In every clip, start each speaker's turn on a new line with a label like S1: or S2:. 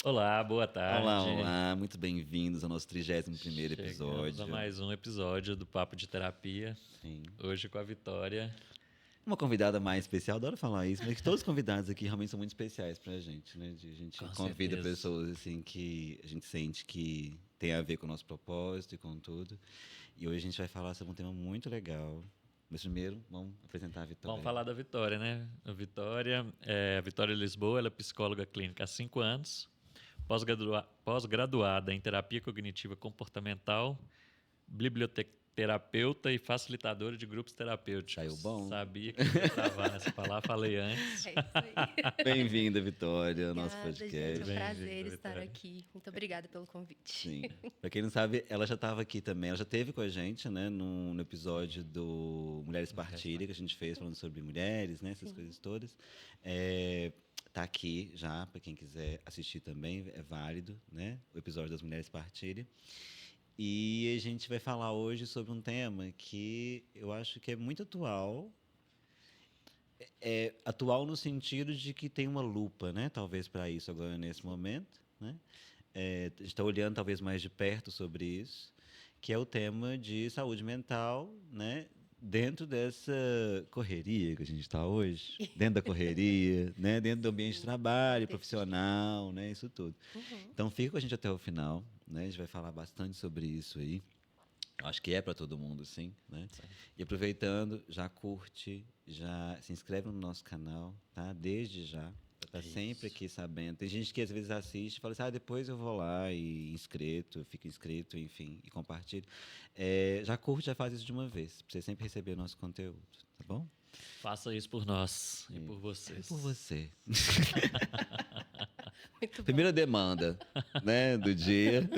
S1: Olá, boa
S2: Olá,
S1: tarde.
S2: olá, muito bem-vindos ao nosso 31º
S1: Chegamos a
S2: episódio.
S1: mais um episódio do Papo de Terapia.
S2: Sim.
S1: Hoje com a Vitória.
S2: Uma convidada mais especial, adoro falar isso, mas que todos os convidados aqui realmente são muito especiais pra gente, né? A gente
S1: Com
S2: convida
S1: certeza.
S2: pessoas assim que a gente sente que tem a ver com o nosso propósito e com tudo. E hoje a gente vai falar sobre um tema muito legal. Mas primeiro, vamos apresentar a Vitória.
S1: Vamos falar da Vitória, né? A Vitória Lisboa, ela é psicóloga clínica há 5 anos, pós-graduada em terapia cognitiva comportamental, biblioterapeuta e facilitadora de grupos terapêuticos.
S2: Saiu bom.
S1: Sabia que ia travar nessa palavra, falei antes.
S3: É isso aí.
S2: Bem-vinda, Vitória, ao nosso
S3: Obrigada,
S2: podcast.
S3: gente. É um
S1: Bem-vinda,
S3: prazer estar
S1: Vitória.
S3: aqui. Muito obrigada pelo convite.
S2: Sim. Pra quem não sabe, ela já estava aqui também. Ela já esteve com a gente, né, no episódio do Mulheres Partilha, que a gente fez falando sobre mulheres, né, essas coisas todas. Tá aqui já, para quem quiser assistir também, é válido, né, o episódio das Mulheres Partilha. E a gente vai falar hoje sobre um tema que eu acho que é muito atual. É atual no sentido de que tem uma lupa, né? Talvez para isso agora nesse momento, né? A gente está olhando talvez mais de perto sobre isso, que é o tema de saúde mental, né? Dentro dessa correria que a gente está hoje, dentro da correria, né? Dentro do ambiente de trabalho, profissional, né? Isso tudo. Então fica com a gente até o final, né? A gente vai falar bastante sobre isso aí. Acho que é para todo mundo, sim, né? E aproveitando, já curte, já se inscreve no nosso canal, tá? Desde já, para estar sempre aqui sabendo. Tem gente que às vezes assiste e fala assim, depois eu vou lá e fico inscrito, enfim, e compartilho. Já curte, já faz isso de uma vez, para você sempre receber o nosso conteúdo, tá bom?
S1: Faça isso por nós e por vocês.
S2: Por você.
S3: Muito bom.
S2: Primeira demanda, né, do dia.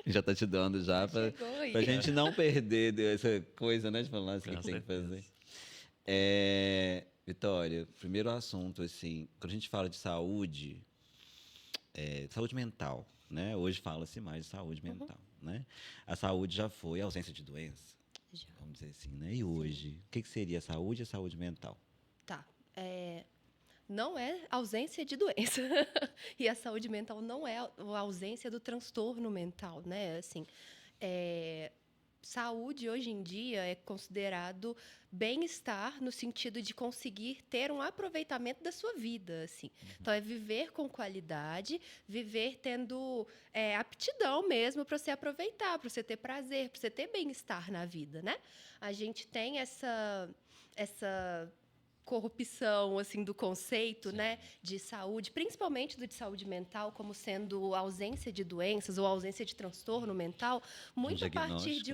S2: Já tá te dando já para
S3: Chegou aí.
S2: a gente não perder essa coisa, né, de falar assim, o
S1: Com
S2: que tem que
S1: certeza.
S2: fazer. Vitória, primeiro assunto, assim, quando a gente fala de saúde, saúde mental, né? Hoje fala-se mais de saúde mental, né? A saúde já foi a ausência de doença,
S3: Já.
S2: vamos dizer assim, né? E hoje, o que seria a saúde e a saúde mental?
S3: Tá. Não é ausência de doença. E a saúde mental não é a ausência do transtorno mental, né? Assim, saúde hoje em dia é considerado bem-estar no sentido de conseguir ter um aproveitamento da sua vida, assim. Então é viver com qualidade, viver tendo aptidão mesmo para você aproveitar, para você ter prazer, para você ter bem-estar na vida, né? A gente tem essa corrupção assim do conceito, né, de saúde, principalmente do de saúde mental, como sendo ausência de doenças ou ausência de transtorno mental, muito a partir de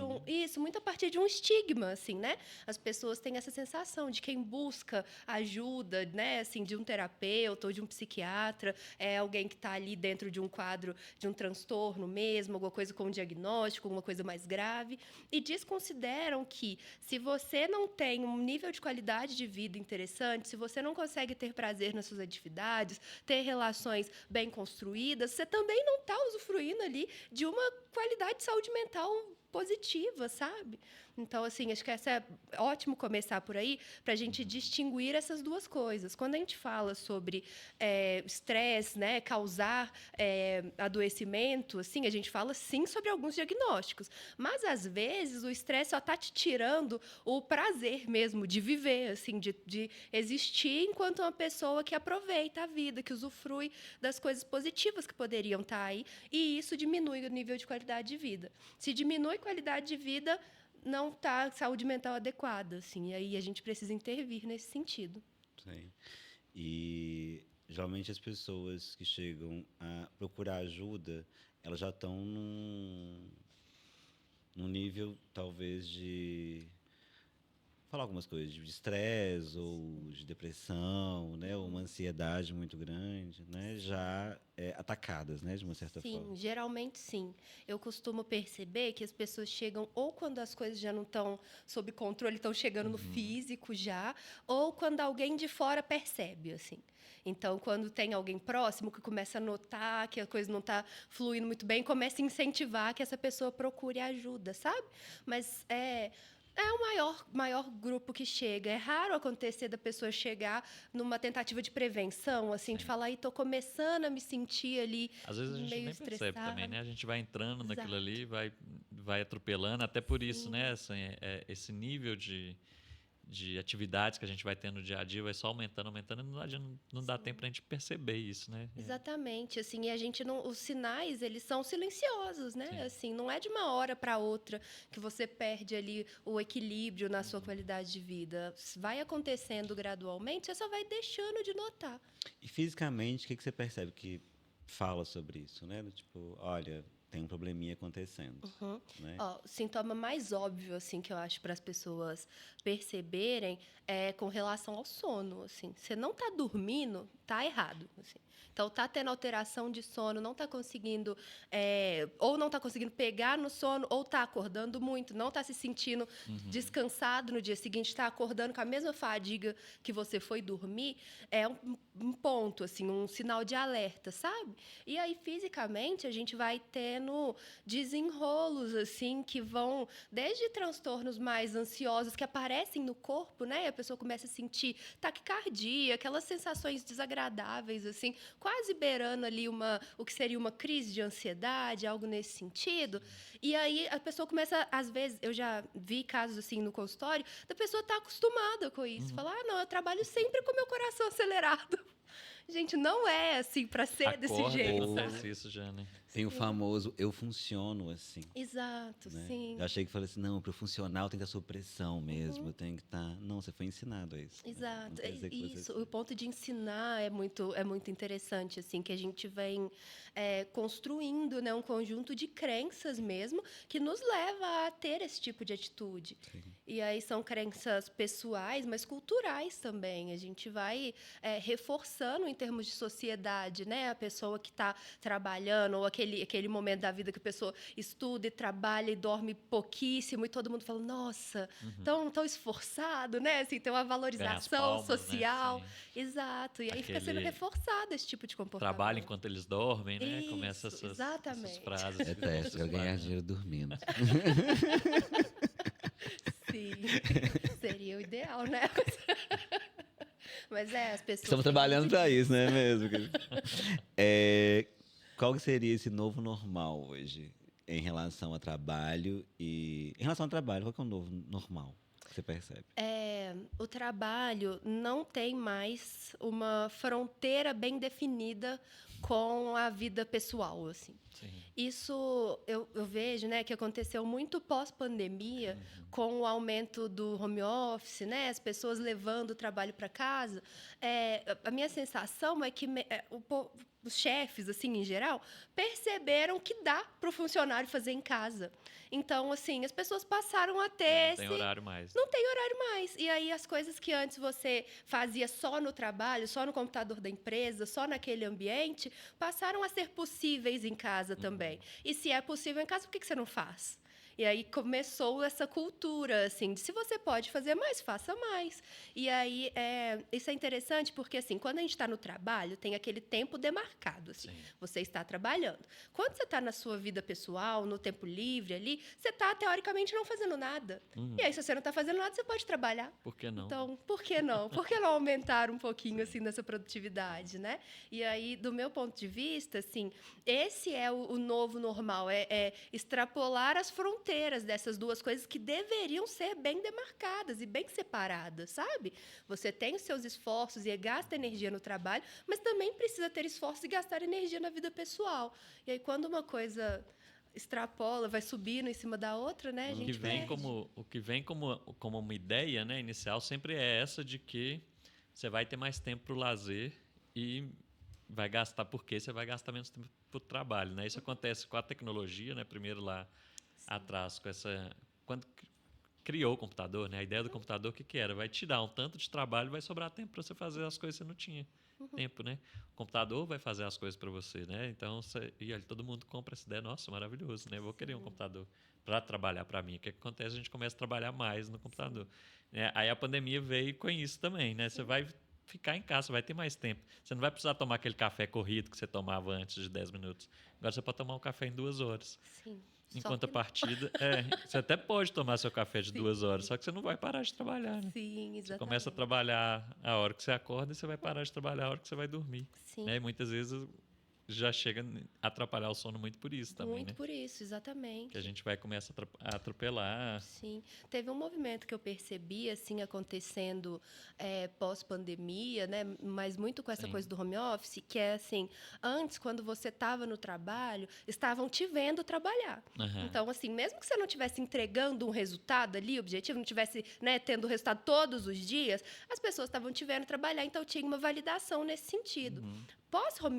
S3: muito a partir de um estigma, assim, né? As pessoas têm essa sensação de quem busca ajuda, né, assim, de um terapeuta ou de um psiquiatra, é alguém que está ali dentro de um quadro de um transtorno mesmo, alguma coisa com um diagnóstico, alguma coisa mais grave, e desconsideram que se você não tem um nível de qualidade de vida interessante, se você não consegue ter prazer nas suas atividades, ter relações bem construídas, você também não está usufruindo ali de uma qualidade de saúde mental positiva, sabe? Então, assim, acho que é ótimo começar por aí para a gente distinguir essas duas coisas. Quando a gente fala sobre estresse, né, causar adoecimento, assim, a gente fala sim sobre alguns diagnósticos, mas às vezes o estresse só está te tirando o prazer mesmo de viver, assim, de existir enquanto uma pessoa que aproveita a vida, que usufrui das coisas positivas que poderiam estar aí, e isso diminui o nível de qualidade de vida. Se diminui qualidade de vida, não está saúde mental adequada, assim, e aí a gente precisa intervir nesse sentido.
S2: Sim. E geralmente as pessoas que chegam a procurar ajuda, elas já estão num nível talvez de falar algumas coisas de estresse ou de depressão, né, ou uma ansiedade muito grande, né, já atacadas, né, de uma certa forma.
S3: Sim, geralmente sim. Eu costumo perceber que as pessoas chegam ou quando as coisas já não estão sob controle, estão chegando no físico já, ou quando alguém de fora percebe, assim. Então, quando tem alguém próximo que começa a notar que a coisa não está fluindo muito bem, começa a incentivar que essa pessoa procure ajuda, sabe? Mas É o maior grupo que chega. É raro acontecer da pessoa chegar numa tentativa de prevenção, assim, de falar, tô começando a me sentir ali
S1: Às vezes a gente
S3: meio
S1: nem percebe também,
S3: estressada.
S1: né? A gente vai entrando naquilo
S3: Exato.
S1: ali, vai atropelando, até por isso,
S3: Sim.
S1: né? Assim, esse nível de atividades que a gente vai tendo no dia a dia vai só aumentando, aumentando, e não dá tempo pra gente perceber isso, né?
S3: Exatamente, assim, e a gente não, os sinais, eles são silenciosos, né?
S1: Sim.
S3: Assim, não é de uma hora para outra que você perde ali o equilíbrio na sua qualidade de vida. Vai acontecendo gradualmente, você só vai deixando de notar.
S2: E fisicamente, o que você percebe que fala sobre isso, né? Tipo, olha, tem um probleminha acontecendo, né?
S3: Ó, o sintoma mais óbvio, assim, que eu acho para as pessoas perceberem é com relação ao sono, assim. Você não está dormindo, tá errado, assim. Então, tá tendo alteração de sono, não está conseguindo, ou não está conseguindo pegar no sono, ou está acordando muito, não está se sentindo descansado no dia seguinte, está acordando com a mesma fadiga que você foi dormir, é um ponto, assim, um sinal de alerta, sabe? E aí, fisicamente, a gente vai tendo desenrolos, assim, que vão desde transtornos mais ansiosos que aparecem no corpo, né? E a pessoa começa a sentir taquicardia, aquelas sensações desagradáveis, assim, quase beirando ali o que seria uma crise de ansiedade, algo nesse sentido. E aí a pessoa começa, às vezes, eu já vi casos assim no consultório, da pessoa estar acostumada com isso. Falar, não, eu trabalho sempre com meu coração acelerado. Gente, não é assim para ser desse
S1: Acorda e
S3: jeito,
S1: acontece
S3: sabe?
S1: isso já, né?
S2: Tem o famoso eu funciono assim.
S3: Exato,
S2: Né?
S3: sim.
S2: Eu achei que falei assim, não, para eu funcionar eu tenho que estar sob pressão mesmo, eu tenho que estar... Não, você foi ensinado a isso. Né?
S3: Exato.
S2: Não quer dizer que você
S3: Isso,
S2: seja.
S3: o ponto de ensinar é muito interessante, assim, que a gente vem construindo, né, um conjunto de crenças mesmo que nos leva a ter esse tipo de atitude.
S2: Sim.
S3: E aí são crenças pessoais, mas culturais também. A gente vai reforçando em termos de sociedade, né? A pessoa que está trabalhando, ou aquele momento da vida que a pessoa estuda e trabalha e dorme pouquíssimo, e todo mundo fala, nossa, tão esforçado, né? Assim, tem uma
S1: Ganhar as
S3: valorização
S1: palmas, né?
S3: social.
S1: Sim.
S3: Exato. E aí fica sendo
S1: Aquele
S3: reforçado esse tipo de comportamento.
S1: trabalho enquanto eles dormem, né? Começa
S3: Isso,
S1: essas
S3: exatamente.
S1: frases.
S2: É teste, eu ganhar dinheiro dormindo.
S3: Sim, seria o ideal, né? Mas as pessoas...
S2: Estamos
S3: têm
S2: trabalhando
S3: muito
S2: para
S3: disso.
S2: isso, não é mesmo? Qual que seria esse novo normal hoje em relação ao trabalho e... Em relação ao trabalho, qual que é o novo normal que você percebe?
S3: O trabalho não tem mais uma fronteira bem definida com a vida pessoal, assim.
S1: Sim.
S3: Isso eu vejo, né, que aconteceu muito pós-pandemia, com o aumento do home office, né, as pessoas levando o trabalho para casa. A minha sensação é que os chefes, assim, em geral, perceberam que dá para o funcionário fazer em casa. Então, assim, as pessoas passaram a ter
S1: Não tem horário mais.
S3: Não tem horário mais. E aí, as coisas que antes você fazia só no trabalho, só no computador da empresa, só naquele ambiente, passaram a ser possíveis em casa também. E se é possível em casa, por que você não faz? E aí começou essa cultura, assim, de se você pode fazer mais, faça mais. E aí, isso é interessante porque, assim, quando a gente está no trabalho, tem aquele tempo demarcado, assim.
S1: Sim.
S3: Você está trabalhando. Quando você está na sua vida pessoal, no tempo livre ali, você está, teoricamente, não fazendo nada. E aí, se você não está fazendo nada, você pode trabalhar.
S1: Por que não?
S3: Então, por que não? Por que não aumentar um pouquinho, assim, nessa produtividade, né? E aí, do meu ponto de vista, assim, esse é o novo normal, é extrapolar as fronteiras dessas duas coisas que deveriam ser bem demarcadas e bem separadas, sabe? Você tem os seus esforços e gasta energia no trabalho, mas também precisa ter esforço e gastar energia na vida pessoal. E aí, quando uma coisa extrapola, vai subindo em cima da outra, né? A
S1: O que
S3: gente
S1: vem
S3: perde.
S1: como uma ideia, né, inicial sempre é essa de que você vai ter mais tempo para o lazer e vai gastar, porque você vai gastar menos tempo para o trabalho, né? Isso acontece com a tecnologia, né? Primeiro lá atrás com quando criou o computador, né? A ideia do computador, o que era? Vai te dar um tanto de trabalho, vai sobrar tempo para você fazer as coisas que você não tinha tempo, né? O computador vai fazer as coisas para você, né? Então, e olha, todo mundo compra essa ideia, nossa, maravilhoso, né? Eu vou querer um computador para trabalhar para mim. O que acontece? A gente começa a trabalhar mais no computador. Né? Aí a pandemia veio com isso também, né? Você vai ficar em casa, você vai ter mais tempo. Você não vai precisar tomar aquele café corrido que você tomava antes de 10 minutos. Agora você pode tomar um café em 2 horas.
S3: Sim.
S1: Em contrapartida, você até pode tomar seu café de 2 horas, só que você não vai parar de trabalhar, né?
S3: Sim, exatamente.
S1: Você começa a trabalhar a hora que você acorda e você vai parar de trabalhar a hora que você vai dormir.
S3: Sim.
S1: Né? E muitas vezes já chega a atrapalhar o sono muito por isso também,
S3: Muito
S1: né?
S3: por isso, exatamente.
S1: Que a gente vai começar a atropelar.
S3: Sim. Teve um movimento que eu percebi, assim, acontecendo pós-pandemia, né? Mas muito com essa coisa do home office, que é assim, antes, quando você estava no trabalho, estavam te vendo trabalhar.
S1: Uhum.
S3: Então, assim, mesmo que você não estivesse entregando um resultado ali, objetivo, não estivesse, né, tendo resultado todos os dias, as pessoas estavam te vendo trabalhar, então tinha uma validação nesse sentido.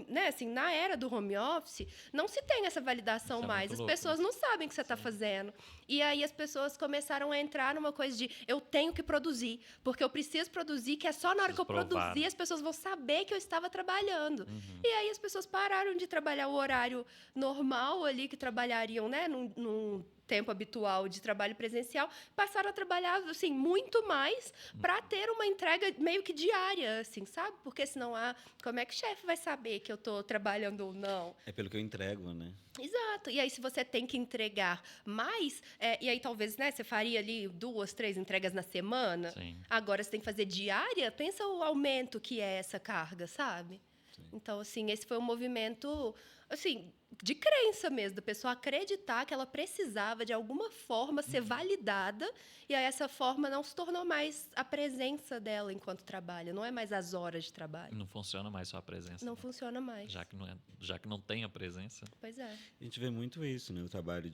S3: Né, assim, na era do home office, não se tem essa validação mais. As pessoas não sabem o que você está fazendo. E aí as pessoas começaram a entrar numa coisa de eu tenho que produzir, porque eu preciso produzir, que é só na hora que eu produzir as pessoas vão saber que eu estava trabalhando. E aí as pessoas pararam de trabalhar o horário normal ali, que trabalhariam, né, num tempo habitual de trabalho presencial, passaram a trabalhar assim muito mais para ter uma entrega meio que diária, assim, sabe? Porque senão, como é que o chefe vai saber que eu estou trabalhando ou não?
S2: É pelo que eu entrego, né?
S3: Exato. E aí, se você tem que entregar mais, e aí talvez, né, você faria ali 2, 3 entregas na semana.
S1: Sim.
S3: Agora você tem que fazer diária, pensa o aumento que é essa carga, sabe? Sim. Então, assim, esse foi um movimento, assim, de crença mesmo, da pessoa acreditar que ela precisava, de alguma forma, ser validada, e aí essa forma não se tornou mais a presença dela enquanto trabalha, não é mais as horas de trabalho.
S1: Não funciona mais só a presença.
S3: Não funciona mais.
S1: Já que não tem a presença.
S3: Pois é.
S2: A gente vê muito isso, né? O trabalho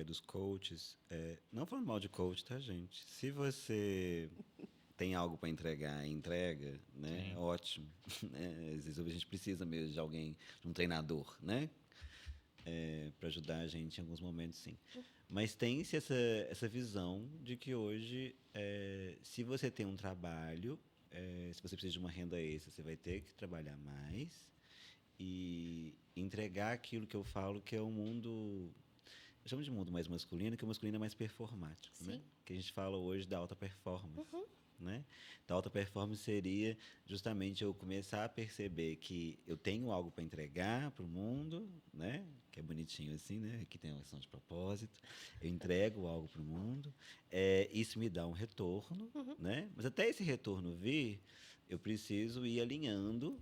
S2: dos coaches. Não falando mal de coach, tá, gente? Se você tem algo para entregar, entrega, né?
S1: Sim.
S2: Ótimo. Né? Às vezes a gente precisa mesmo de alguém, de um treinador, né? Para ajudar a gente em alguns momentos, sim. Mas tem-se essa visão de que hoje, se você tem um trabalho, se você precisa de uma renda extra, você vai ter que trabalhar mais e entregar aquilo que eu falo que é um mundo... Eu chamo de mundo mais masculino, que o masculino é mais performático, né? Que a gente fala hoje da alta performance. Né? Da alta performance seria justamente eu começar a perceber que eu tenho algo para entregar para o mundo, né? Que é bonitinho assim, né? Aqui tem uma ação de propósito. Eu entrego algo para o mundo, isso me dá um retorno, né? Mas até esse retorno vir, eu preciso ir alinhando,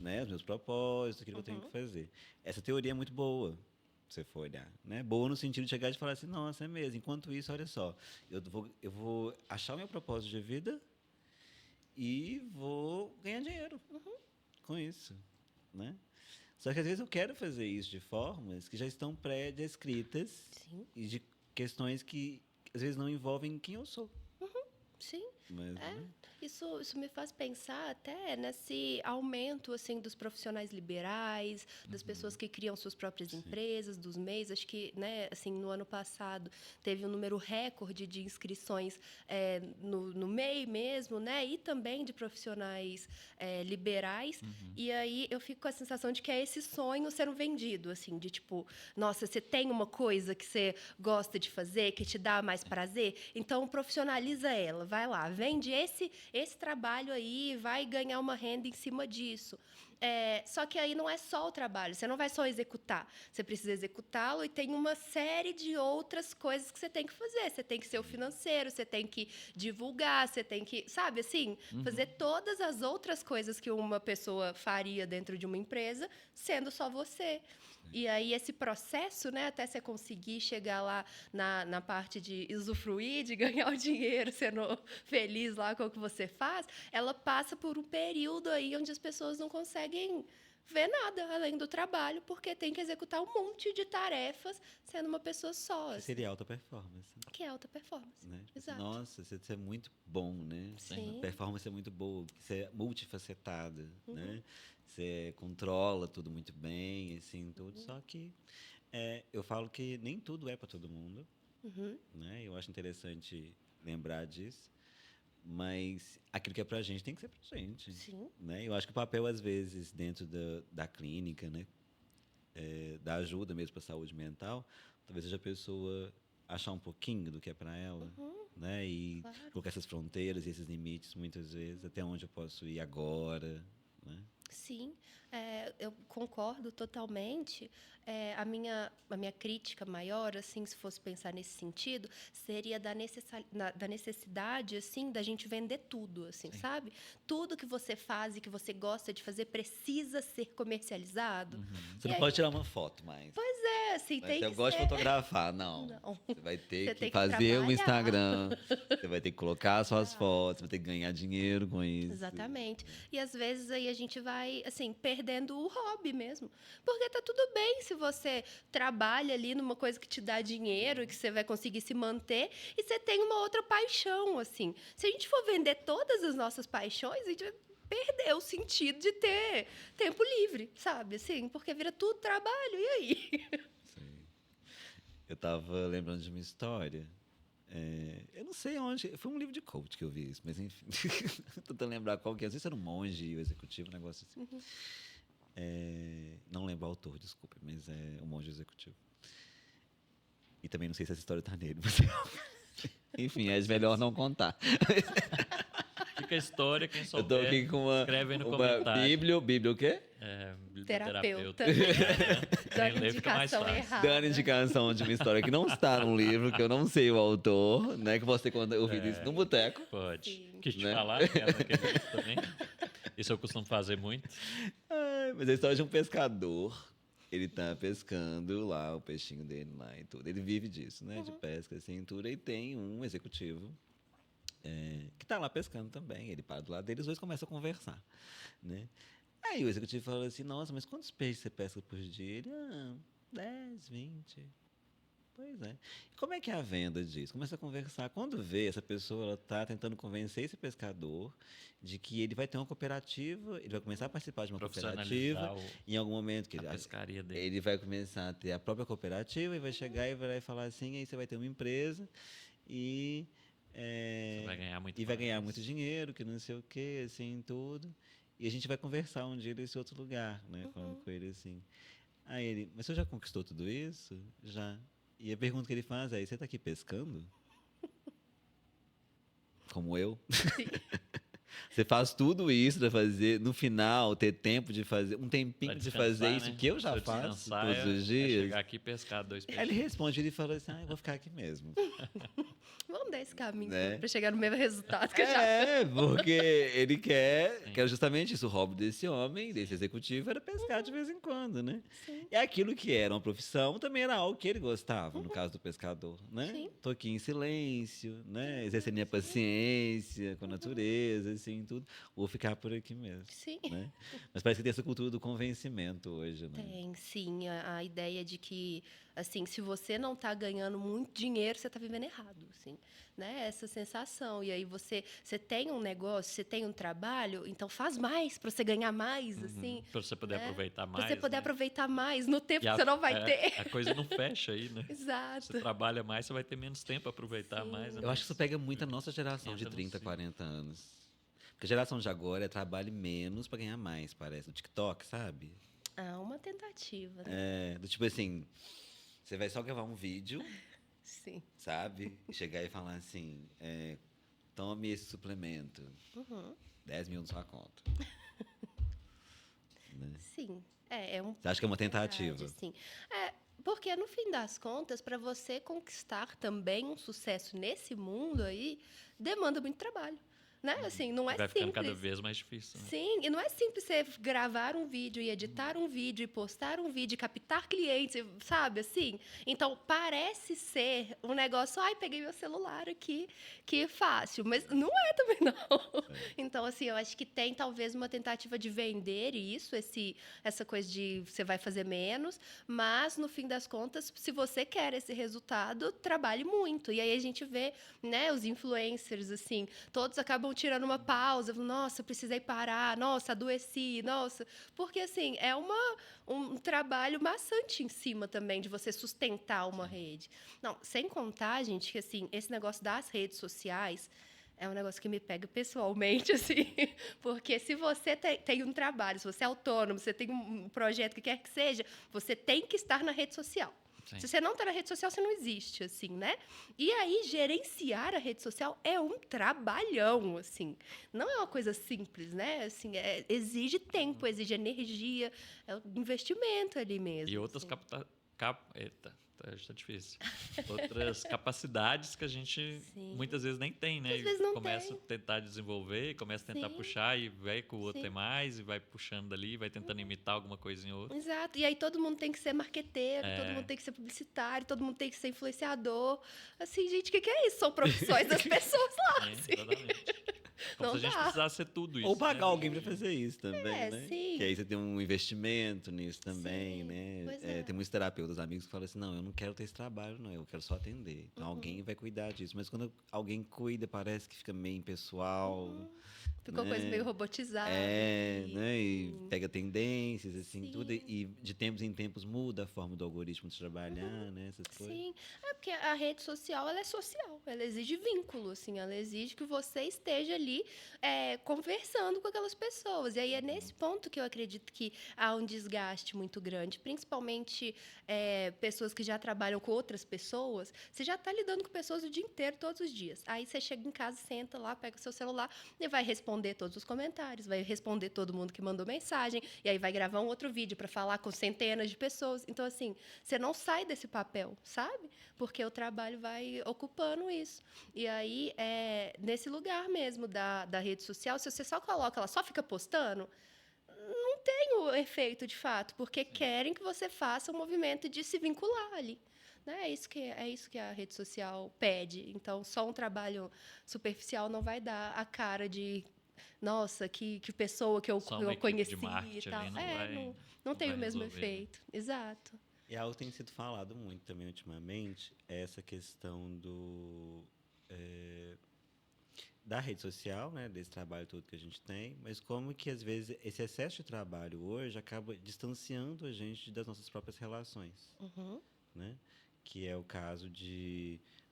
S2: né, os meus propósitos, aquilo que eu tenho que fazer. Essa teoria é muito boa. Se você for olhar, né? Boa no sentido de chegar e falar assim, nossa, é mesmo. Enquanto isso, olha só, eu vou achar o meu propósito de vida e vou ganhar dinheiro com isso, né? Só que às vezes eu quero fazer isso de formas que já estão pré-descritas e de questões que às vezes não envolvem quem eu sou.
S3: Sim.
S2: Mas, né?
S3: Isso me faz pensar até nesse aumento assim dos profissionais liberais, das pessoas que criam suas próprias empresas, dos MEIs. Acho que, né, assim, no ano passado teve um número recorde de inscrições no MEI mesmo, né, e também de profissionais liberais. E aí eu fico com a sensação de que é esse sonho sendo vendido, assim, de tipo, nossa, você tem uma coisa que você gosta de fazer, que te dá mais prazer, então profissionaliza ela, vai lá, vende esse trabalho aí, vai ganhar uma renda em cima disso. Só que aí não é só o trabalho, você não vai só executar, você precisa executá-lo e tem uma série de outras coisas que você tem que fazer. Você tem que ser o financeiro, você tem que divulgar, você tem que, sabe, assim, fazer todas as outras coisas que uma pessoa faria dentro de uma empresa, sendo só você. E aí esse processo, né, até você conseguir chegar lá na parte de usufruir, de ganhar o dinheiro, sendo feliz lá com o que você faz, ela passa por um período aí onde as pessoas não conseguem ver nada além do trabalho, porque tem que executar um monte de tarefas sendo uma pessoa só.
S2: Que seria alta performance.
S3: Que é alta performance.
S2: Né?
S3: Exato.
S2: Nossa, você é muito bom, né?
S3: Sim.
S2: A performance é muito boa, porque você é multifacetada, né? Você controla tudo muito bem, assim, tudo. Só que eu falo que nem tudo é para todo mundo, né? Eu acho interessante lembrar disso. Mas aquilo que é pra gente tem que ser pra gente.
S3: Sim.
S2: Né? Eu acho que o papel, às vezes, dentro da clínica, né? Da ajuda mesmo para a saúde mental, talvez seja a pessoa achar um pouquinho do que é para ela, né? E colocar essas fronteiras e esses limites, muitas vezes, até onde eu posso ir agora, né?
S3: Sim, eu concordo totalmente. A minha crítica maior, assim, se fosse pensar nesse sentido, seria da necessidade, assim, da gente vender tudo, assim,
S1: Sim.
S3: sabe? Tudo que você faz e que você gosta de fazer precisa ser comercializado.
S2: Você
S3: E
S2: não
S3: aí,
S2: pode tirar uma foto mais.
S3: assim,
S2: Mas
S3: tem
S2: eu
S3: que
S2: gosto de
S3: ser...
S2: fotografar. Não.
S3: Não,
S2: Você vai ter
S3: você
S2: que
S3: tem que
S2: fazer um
S3: trabalhar.
S2: Instagram. Você vai ter que colocar suas
S3: Exato.
S2: fotos. Você vai ter que ganhar dinheiro com isso.
S3: Exatamente. E às vezes aí a gente vai, assim, perdendo o hobby mesmo. Porque tá tudo bem se você trabalha ali numa coisa que te dá dinheiro e que você vai conseguir se manter e você tem uma outra paixão, assim. Se a gente for vender todas as nossas paixões, a gente vai perder o sentido de ter tempo livre, sabe? Assim, porque vira tudo trabalho, e aí?
S2: Sim. Eu tava lembrando de uma história. Eu não sei onde. Foi um livro de coach que eu vi isso, mas enfim. Tô tentando lembrar qual que é. Às vezes era um monge, o executivo, um negócio assim. Não lembro o autor, desculpe, mas é o monge executivo. E também não sei se essa história tá nele. Mas... enfim, é melhor não contar.
S1: Fica a história, quem
S2: Eu
S1: souber,
S2: tô aqui com
S1: escreve aí no
S2: uma
S1: comentário.
S2: Bíblia o quê?
S3: Terapeuta.
S1: Quem
S3: Dando
S1: lê fica mais
S3: indicação
S1: fácil.
S3: errada.
S2: Dando indicação de uma história que não está no livro, que eu não sei o autor, né? Que você quando eu ouvi isso no boteco.
S1: Pode.
S3: Sim.
S1: Quis te
S2: Né?
S1: falar, que era naquele livro também. Isso eu costumo fazer muito.
S2: Ai, mas é a história de um pescador. Ele tá pescando lá, o peixinho dele lá e tudo. Ele vive disso, né? De pesca, assim, tudo. E tem um executivo que tá lá pescando também. Ele para do lado dele, os dois começam a conversar, né? Aí o executivo fala assim, nossa, mas quantos peixes você pesca por dia? Ele, 10, 20. Pois é. E como é que é a venda disso? Começa a conversar. Quando vê, essa pessoa está tentando convencer esse pescador de que ele vai ter uma cooperativa, ele vai começar a participar de uma cooperativa.
S1: Profissionalizar
S2: Em algum momento que
S1: a pescaria dele.
S2: ele vai começar a ter a própria cooperativa e vai chegar e vai falar assim, aí você vai ter uma empresa e...
S1: Você vai ganhar muito
S2: vai ganhar
S1: mais.
S2: muito dinheiro, que não sei o quê, assim, tudo. E a gente vai conversar um dia nesse outro lugar, né? Falando com ele assim. Aí ele, mas você já conquistou tudo isso? Já. E a pergunta que ele faz é, você está aqui pescando? Como eu?
S3: Sim.
S2: Você faz tudo isso para fazer, no final, ter tempo de fazer, um tempinho
S1: Pra
S2: de fazer
S1: descansar,
S2: isso
S1: né?
S2: que eu já
S1: Se eu
S2: faço
S1: descansar,
S2: todos os
S1: é
S2: dias.
S1: chegar aqui e pescar 2
S2: Aí
S1: peixes.
S2: ele responde, ele fala assim, eu vou ficar aqui mesmo.
S3: Vamos dar esse caminho
S2: Né?
S3: para chegar no mesmo resultado que eu já...
S2: Porque ele quer justamente isso. O hobby desse homem, desse executivo, era pescar de vez em quando, né?
S3: Sim.
S2: E aquilo que era uma profissão também era algo que ele gostava, no caso do pescador, né?
S3: Sim.
S2: Tô aqui em silêncio, né? Exercendo minha paciência com a natureza, assim, tudo. Vou ficar por aqui mesmo,
S3: Sim.
S2: né? Mas parece que tem essa cultura do convencimento hoje, né?
S3: Tem, sim, a ideia de que, assim, se você não está ganhando muito dinheiro, você está vivendo errado, assim, né? Essa sensação. E aí você tem um negócio, você tem um trabalho, então faz mais para você ganhar mais, assim.
S1: Para você poder
S3: né?
S1: aproveitar mais.
S3: Para você poder
S1: né?
S3: aproveitar mais no tempo
S1: E
S3: que você não vai ter.
S1: A coisa não fecha aí, né?
S3: Exato.
S1: Você trabalha mais, você vai ter menos tempo para aproveitar
S3: Sim.
S1: mais. né?
S2: Eu acho que isso pega muito a nossa geração de
S1: Entra no
S2: 30,
S1: ciclo.
S2: 40 anos. Porque a geração de agora é trabalhe menos para ganhar mais, parece. O TikTok, sabe?
S3: Uma tentativa, né?
S2: Do tipo assim, você vai só gravar um vídeo,
S3: Sim.
S2: sabe? E chegar e falar assim, tome esse suplemento, 10 mil na sua conta. Né?
S3: Sim. É um
S2: Você acha que é uma tentativa?
S3: verdade, assim. Porque, no fim das contas, para você conquistar também um sucesso nesse mundo aí, demanda muito trabalho. Né? Assim, não é
S1: Vai ficando cada
S3: simples.
S1: vez mais difícil. Né?
S3: Sim, e não é simples você gravar um vídeo e editar um vídeo e postar um vídeo, e captar clientes, sabe, assim? Então, parece ser um negócio, peguei meu celular aqui, que fácil, mas não é também, não. Então, assim, eu acho que tem talvez uma tentativa de vender isso, essa coisa de você vai fazer menos, mas, no fim das contas, se você quer esse resultado, trabalhe muito. E aí a gente vê, né, os influencers, assim, todos acabam tirando uma pausa, nossa, precisei parar, nossa, adoeci, nossa, porque assim, é um trabalho maçante em cima também de você sustentar uma rede. Não, sem contar, gente, que assim, esse negócio das redes sociais é um negócio que me pega pessoalmente, assim, porque se você tem um trabalho, se você é autônomo, você tem um projeto que quer que seja, você tem que estar na rede social.
S1: Sim.
S3: Se você não está na rede social, você não existe, assim, né? E aí, gerenciar a rede social é um trabalhão, assim. Não é uma coisa simples, né? Assim, exige tempo, exige energia, é um investimento ali mesmo.
S1: E outras
S3: assim.
S1: Eita, tá difícil. Outras capacidades que a gente muitas vezes nem tem, né?
S3: Às vezes
S1: E
S3: não
S1: começa
S3: tem.
S1: a tentar desenvolver, começa a tentar
S3: Sim.
S1: puxar e vai com o outro
S3: Sim.
S1: tem mais, e vai puxando dali, vai tentando imitar alguma coisa em outra.
S3: Exato. E aí todo mundo tem que ser marqueteiro, todo mundo
S1: É,
S3: tem que ser publicitário, todo mundo tem que ser influenciador. Assim, gente, o que é isso? São profissões das pessoas lá. Assim.
S1: exatamente. Como
S3: Não
S1: se a gente
S3: dá.
S1: precisasse ser tudo isso.
S2: Ou pagar
S1: né?
S2: alguém para fazer isso também, né?
S3: Sim.
S2: Que aí você tem um investimento nisso também,
S3: Sim,
S2: né?
S3: pois é.
S2: Tem muitos terapeutas, amigos que falam assim, não, eu não quero ter esse trabalho, não, eu quero só atender. Então alguém vai cuidar disso. Mas quando alguém cuida, parece que fica meio impessoal.
S3: Ficou
S2: né?
S3: coisa meio robotizada.
S2: Né? E pega tendências, assim, tudo.
S3: Sim.
S2: E de tempos em tempos muda a forma do algoritmo de trabalhar, né? Essas coisas.
S3: Sim, porque a rede social, ela é social, ela exige vínculo, assim, ela exige que você esteja ali conversando com aquelas pessoas. E aí é nesse ponto que eu acredito que há um desgaste muito grande, principalmente pessoas que já trabalham com outras pessoas. Você já está lidando com pessoas o dia inteiro, todos os dias. Aí você chega em casa, senta lá, pega o seu celular e vai responder todos os comentários, vai responder todo mundo que mandou mensagem, e aí vai gravar um outro vídeo para falar com centenas de pessoas. Então, assim, você não sai desse papel, sabe? Porque o trabalho vai ocupando isso. E aí, nesse lugar mesmo da rede social, se você só coloca lá, só fica postando, não tem o efeito de fato, porque querem que você faça um movimento de se vincular ali. Né? É isso que a rede social pede. Então, só um trabalho superficial não vai dar a cara de nossa, que pessoa que eu conheci
S1: de marketing
S3: e tal.
S1: ali
S3: Não tem o mesmo
S1: resolver,
S3: efeito. Exato.
S2: E algo que tem sido falado muito também ultimamente é essa questão da rede social, né, desse trabalho todo que a gente tem, mas como que às vezes esse excesso de trabalho hoje acaba distanciando a gente das nossas próprias relações, né? Que é o caso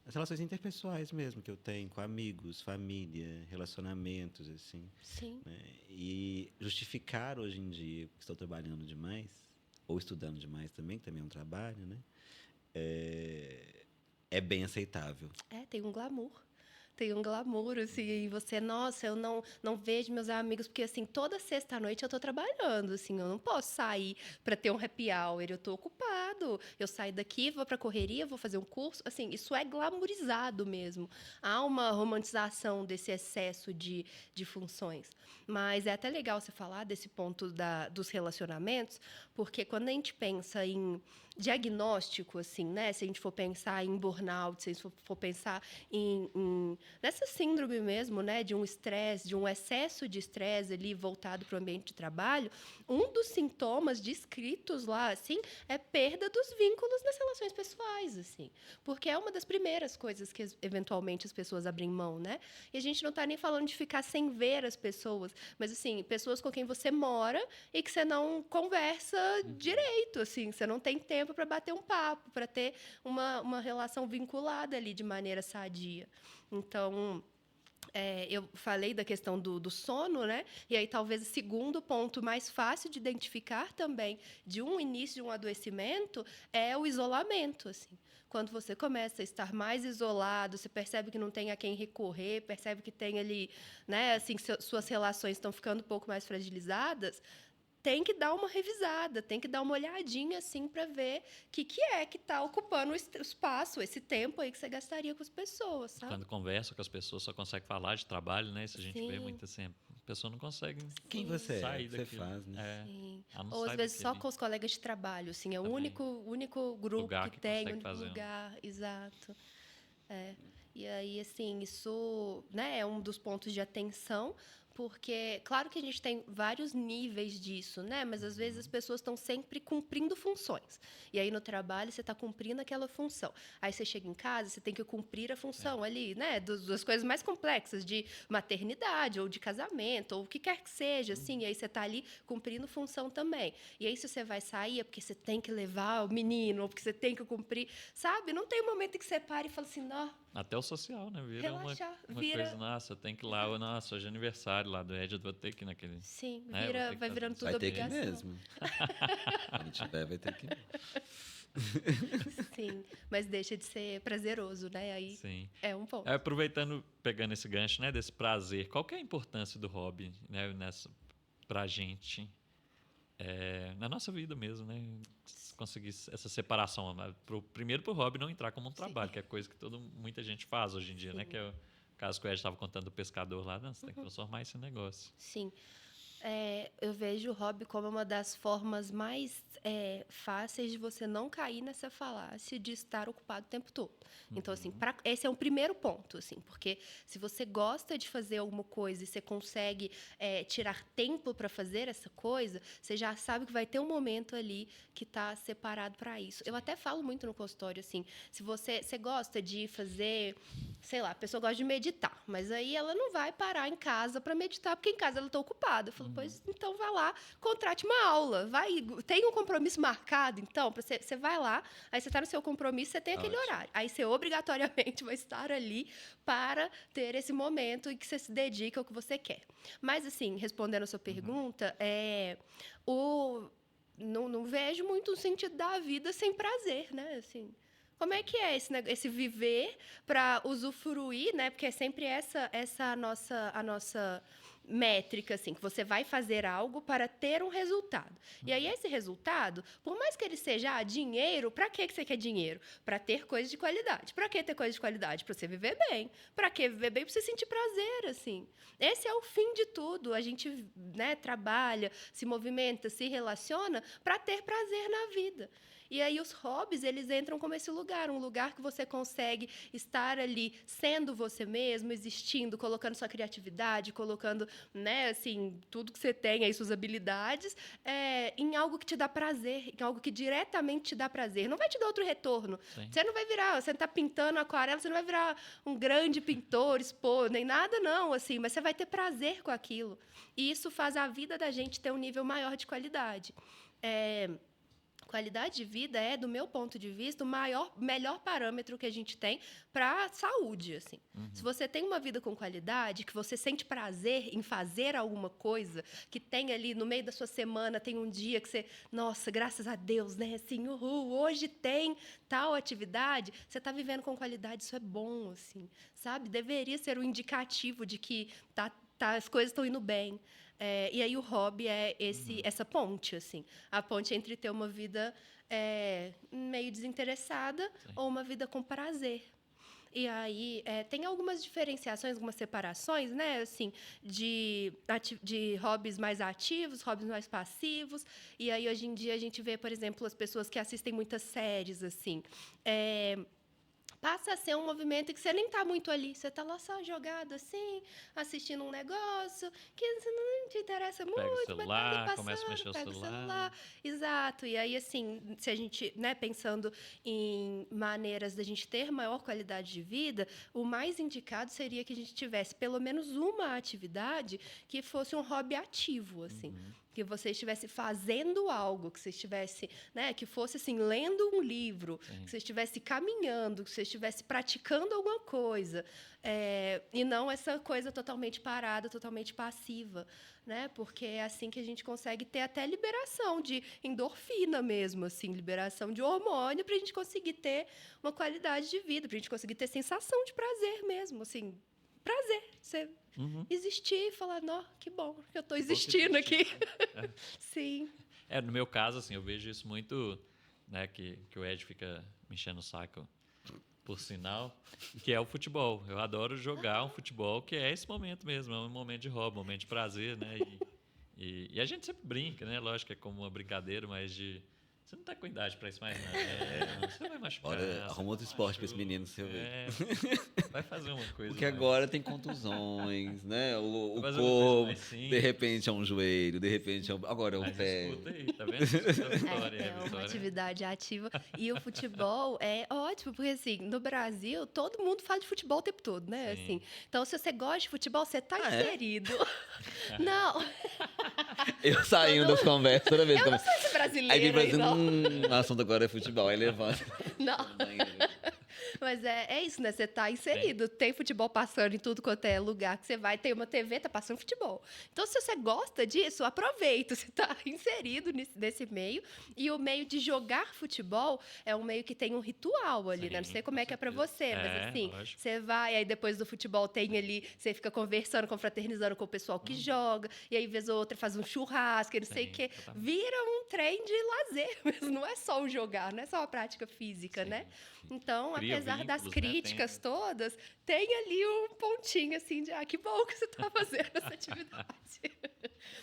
S2: as relações interpessoais mesmo que eu tenho com amigos, família, relacionamentos assim.
S3: Sim.
S2: Né? E justificar hoje em dia que estou trabalhando demais ou estudando demais também, que também é um trabalho, né? É bem aceitável.
S3: Tem um glamour. Tem um glamour, assim, e você, nossa, eu não vejo meus amigos, porque, assim, toda sexta-noite eu tô trabalhando, assim, eu não posso sair para ter um happy hour, eu tô ocupado, eu saio daqui, vou pra correria, vou fazer um curso, assim, isso é glamourizado mesmo. Há uma romantização desse excesso de funções. Mas é até legal você falar desse ponto dos relacionamentos, porque quando a gente pensa em diagnóstico, assim, né? Se a gente for pensar em burnout, se a gente for pensar nessa síndrome mesmo, né? De um estresse, de um excesso de estresse ali voltado para o ambiente de trabalho, um dos sintomas descritos lá, assim, é perda dos vínculos nas relações pessoais, assim. Porque é uma das primeiras coisas que, eventualmente, as pessoas abrem mão, né? E a gente não está nem falando de ficar sem ver as pessoas, mas, assim, pessoas com quem você mora e que você não conversa direito, assim, você não tem tempo para bater um papo, para ter uma relação vinculada ali de maneira sadia. Então, eu falei da questão do sono, né? E aí talvez o segundo ponto mais fácil de identificar também de um início de um adoecimento é o isolamento, assim. Quando você começa a estar mais isolado, você percebe que não tem a quem recorrer, percebe que tem ali, né, assim, suas relações estão ficando um pouco mais fragilizadas, tem que dar uma revisada, tem que dar uma olhadinha assim para ver o que está ocupando o espaço, esse tempo aí que você gastaria com as pessoas, sabe?
S1: Quando conversa com as pessoas, só consegue falar de trabalho, né? Isso a gente vê
S3: Sim.
S1: muito assim. A pessoa não consegue
S2: Quem você
S1: sair
S2: você
S1: daquilo.
S2: faz, né?
S3: Sim.
S1: Ela não
S3: Ou às
S1: sai
S3: vezes só
S1: daquele
S3: com os colegas de trabalho, assim, é o
S1: Também.
S3: único grupo
S1: Lugar
S3: que
S1: que
S3: tem, o
S1: consegue
S3: único
S1: fazer
S3: lugar, exato. E aí, assim, isso, né, é um dos pontos de atenção, porque, claro que a gente tem vários níveis disso, né? Mas, às vezes, as pessoas estão sempre cumprindo funções. E aí, no trabalho, você está cumprindo aquela função. Aí, você chega em casa, você tem que cumprir a função ali, né? Das coisas mais complexas, de maternidade, ou de casamento, ou o que quer que seja, assim. E aí, você está ali cumprindo função também. E aí, se você vai sair, é porque você tem que levar o menino, ou porque você tem que cumprir, sabe? Não tem um momento em que você para e fala assim, não.
S1: Até o social, né? Vira
S3: Relaxar,
S1: uma
S3: vira...
S1: coisa, nossa, tem que ir lá, nossa, hoje é aniversário lá do Ed, eu vou ter que ir naquele.
S3: Sim,
S1: né?
S3: vai virando tudo
S2: Vai ter que ir
S3: obrigação.
S2: mesmo. Quando tiver, vai ter que ir.
S3: Sim, mas deixa de ser prazeroso, né? Aí
S1: Sim.
S3: é um ponto.
S1: Aproveitando, pegando esse gancho, né, desse prazer, qual que é a importância do hobby, né, pra gente, na nossa vida mesmo, né? Conseguir essa separação, né? Primeiro pro hobby não entrar como um trabalho, que é coisa que muita gente faz hoje em dia, né? Que é o caso que o Ed estava contando do pescador lá, não, você tem que transformar isso em negócio.
S3: Sim. Eu vejo o hobby como uma das formas mais fáceis de você não cair nessa falácia de estar ocupado o tempo todo. Então, assim, esse é um primeiro ponto, assim, porque se você gosta de fazer alguma coisa e você consegue tirar tempo para fazer essa coisa, você já sabe que vai ter um momento ali que está separado para isso. Eu até falo muito no consultório, assim, se você gosta de fazer, sei lá, a pessoa gosta de meditar, mas aí ela não vai parar em casa para meditar, porque em casa ela está ocupada. Eu falo, pois então vai lá, contrate uma aula, tem um compromisso marcado, então, você vai lá, aí você está no seu compromisso, você tem aquele horário. Aí você obrigatoriamente vai estar ali para ter esse momento em que você se dedica ao que você quer. Mas, assim, respondendo a sua pergunta, não vejo muito o sentido da vida sem prazer, né? Assim, como é que é esse viver para usufruir, né? Porque é sempre essa a nossa métrica, assim, que você vai fazer algo para ter um resultado. E aí, esse resultado, por mais que ele seja dinheiro, para que você quer dinheiro? Para ter coisas de qualidade. Para que ter coisas de qualidade? Para você viver bem. Para que viver bem? Para você sentir prazer, assim. Esse é o fim de tudo. A gente, né, trabalha, se movimenta, se relaciona para ter prazer na vida. E aí os hobbies, eles entram como esse lugar, um lugar que você consegue estar ali sendo você mesmo, existindo, colocando sua criatividade, colocando, né, assim, tudo que você tem aí, suas habilidades, em algo que te dá prazer, em algo que diretamente te dá prazer. Não vai te dar outro retorno. Sim. Você não vai virar, você está pintando aquarela, você não vai virar um grande pintor, expor, nem nada, não, assim, mas você vai ter prazer com aquilo. E isso faz a vida da gente ter um nível maior de qualidade. Qualidade de vida é, do meu ponto de vista, o melhor parâmetro que a gente tem para a saúde, assim. Se você tem uma vida com qualidade, que você sente prazer em fazer alguma coisa, que tem ali no meio da sua semana, tem um dia que você, nossa, graças a Deus, né? Assim, hoje tem tal atividade, você está vivendo com qualidade, isso é bom, assim, sabe? Deveria ser um indicativo de que as coisas estão indo bem. E aí o hobby é essa ponte, assim. A ponte entre ter uma vida meio desinteressada, sim, ou uma vida com prazer. E aí tem algumas diferenciações, algumas separações, né? Assim, de hobbies mais ativos, hobbies mais passivos. E aí, hoje em dia, a gente vê, por exemplo, as pessoas que assistem muitas séries, assim. Passa a ser um movimento que você nem está muito ali. Você está lá só jogado assim, assistindo um negócio que não te interessa muito.
S1: Pega o celular,
S3: mas tá ali passando,
S1: começa a mexer o celular.
S3: Exato. E aí, assim, se a gente, né, pensando em maneiras da gente ter maior qualidade de vida, o mais indicado seria que a gente tivesse pelo menos uma atividade que fosse um hobby ativo, assim. Que você estivesse fazendo algo, que você estivesse, né, que fosse assim, lendo um livro, sim, que você estivesse caminhando, que você estivesse praticando alguma coisa, e não essa coisa totalmente parada, totalmente passiva, né? Porque é assim que a gente consegue ter até liberação de endorfina mesmo, assim, liberação de hormônio, para a gente conseguir ter uma qualidade de vida, para a gente conseguir ter sensação de prazer mesmo, assim, prazer, você existir e falar, não, que bom que eu estou existindo aqui. Sim.
S1: No meu caso, assim, eu vejo isso muito, né, que o Ed fica me enchendo o saco, por sinal, que é o futebol. Eu adoro jogar um futebol, que é esse momento mesmo, é um momento de hobby, um momento de prazer, né? E a gente sempre brinca, né? Lógico que é como uma brincadeira, mas você não tá com idade pra isso mais, não. Você vai machucar.
S2: Olha, arruma outro esporte pra esse menino, você vê.
S1: Vai fazer uma coisa.
S2: Porque agora tem contusões, né? O corpo, de repente é um joelho, de repente é um... Agora é um pé.
S1: Escuta aí, tá vendo? Vitória,
S3: é uma atividade ativa. E o futebol é ótimo, porque assim, no Brasil, todo mundo fala de futebol o tempo todo, né? Assim, então, se você gosta de futebol, você tá inserido. Não.
S2: Eu saindo das conversas toda vez.
S3: Eu não sei se brasileiro.
S2: Aí vem o assunto agora é futebol, aí levanta.
S3: Não. Mas é isso, né? Você tá inserido. Tem futebol passando em tudo quanto é lugar que você vai. Tem uma TV, tá passando futebol. Então, se você gosta disso, aproveita. Você tá inserido nesse meio. E o meio de jogar futebol é um meio que tem um ritual ali, né? Não sei como é que é pra você, mas assim,
S1: lógico.
S3: você vai, aí depois do futebol tem ali, você fica conversando, confraternizando com o pessoal que joga, e aí, vez ou outra, faz um churrasco, e não sei o quê.
S1: Exatamente.
S3: Vira um trem de lazer mesmo. Não é só o jogar, não é só a prática física, né? Então,
S1: Cria
S3: apesar das
S1: vínculos, né?
S3: críticas todas, tem ali um pontinho assim de que bom que você está fazendo essa atividade.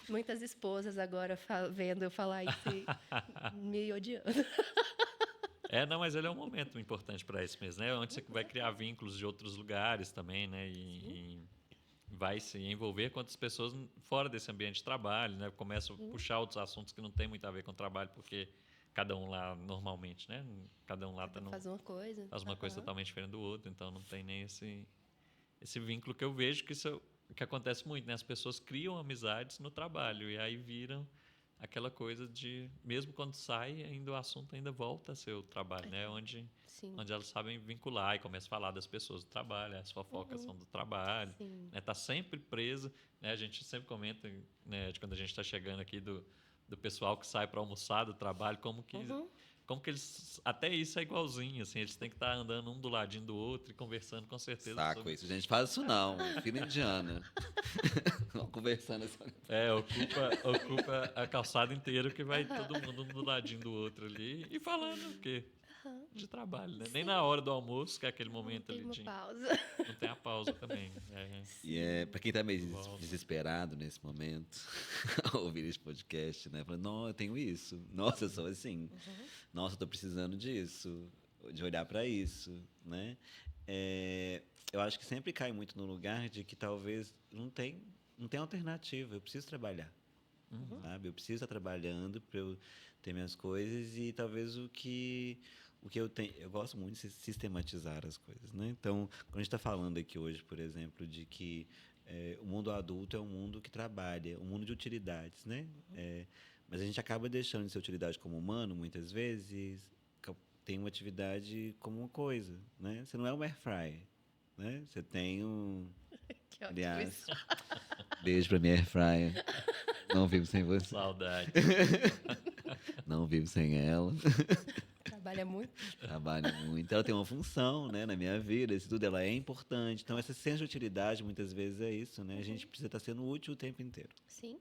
S3: Muitas esposas agora vendo eu falar isso e me odiando.
S1: Não, mas ele é um momento importante para isso mesmo, né? Onde você vai criar vínculos de outros lugares também, né? E vai se envolver com outras pessoas fora desse ambiente de trabalho, né? Começa a puxar outros assuntos que não tem muito a ver com o trabalho, porque cada um lá normalmente, né? Cada um lá
S3: faz uma coisa.
S1: Faz uma coisa totalmente diferente do outro, então não tem nem esse vínculo que eu vejo que acontece muito, né? As pessoas criam amizades no trabalho e aí viram aquela coisa de, mesmo quando sai, ainda o assunto ainda volta a ser o trabalho, né? Onde elas sabem vincular e começam a falar das pessoas do trabalho, as fofocas são do trabalho, né? Tá sempre presa, né? A gente sempre comenta, né, de quando a gente está chegando aqui do pessoal que sai para almoçar do trabalho, como que eles... Até isso é igualzinho, assim, eles têm que estar andando um do ladinho do outro e conversando com certeza.
S2: Saco isso, gente. Faz isso não. Filha indiana. Conversando assim.
S1: Ocupa a calçada inteira, que vai todo mundo um do ladinho do outro ali e falando o quê? De trabalho, né? Nem na hora do almoço, que é aquele momento ali de...
S3: pausa.
S1: Não tem a pausa também.
S2: E para quem tá meio desesperado nesse momento, ouvir esse podcast, né? Falando, não, eu tenho isso. Nossa, eu sou assim. Nossa, eu tô precisando disso. De olhar para isso, né? Eu acho que sempre cai muito no lugar de que talvez não tem alternativa. Eu preciso trabalhar, sabe? Eu preciso estar trabalhando para eu ter minhas coisas e talvez o que eu tenho... Eu gosto muito de sistematizar as coisas, né? Então, quando a gente está falando aqui hoje, por exemplo, de que o mundo adulto é um mundo que trabalha, um mundo de utilidades, né? Mas a gente acaba deixando de ser utilidade como humano, muitas vezes, tem uma atividade como uma coisa, né? Você não é um air fryer, né? Você tem um...
S3: Que
S2: Aliás, beijo pra minha air fryer. Não vivo sem você.
S1: Saudade.
S2: Não vivo sem ela.
S3: Trabalha muito.
S2: Trabalha muito. Ela tem uma função, né, na minha vida. Isso tudo, ela é importante. Então, essa senso de utilidade, muitas vezes, é isso, né? A gente precisa estar sendo útil o tempo inteiro.
S3: Sim.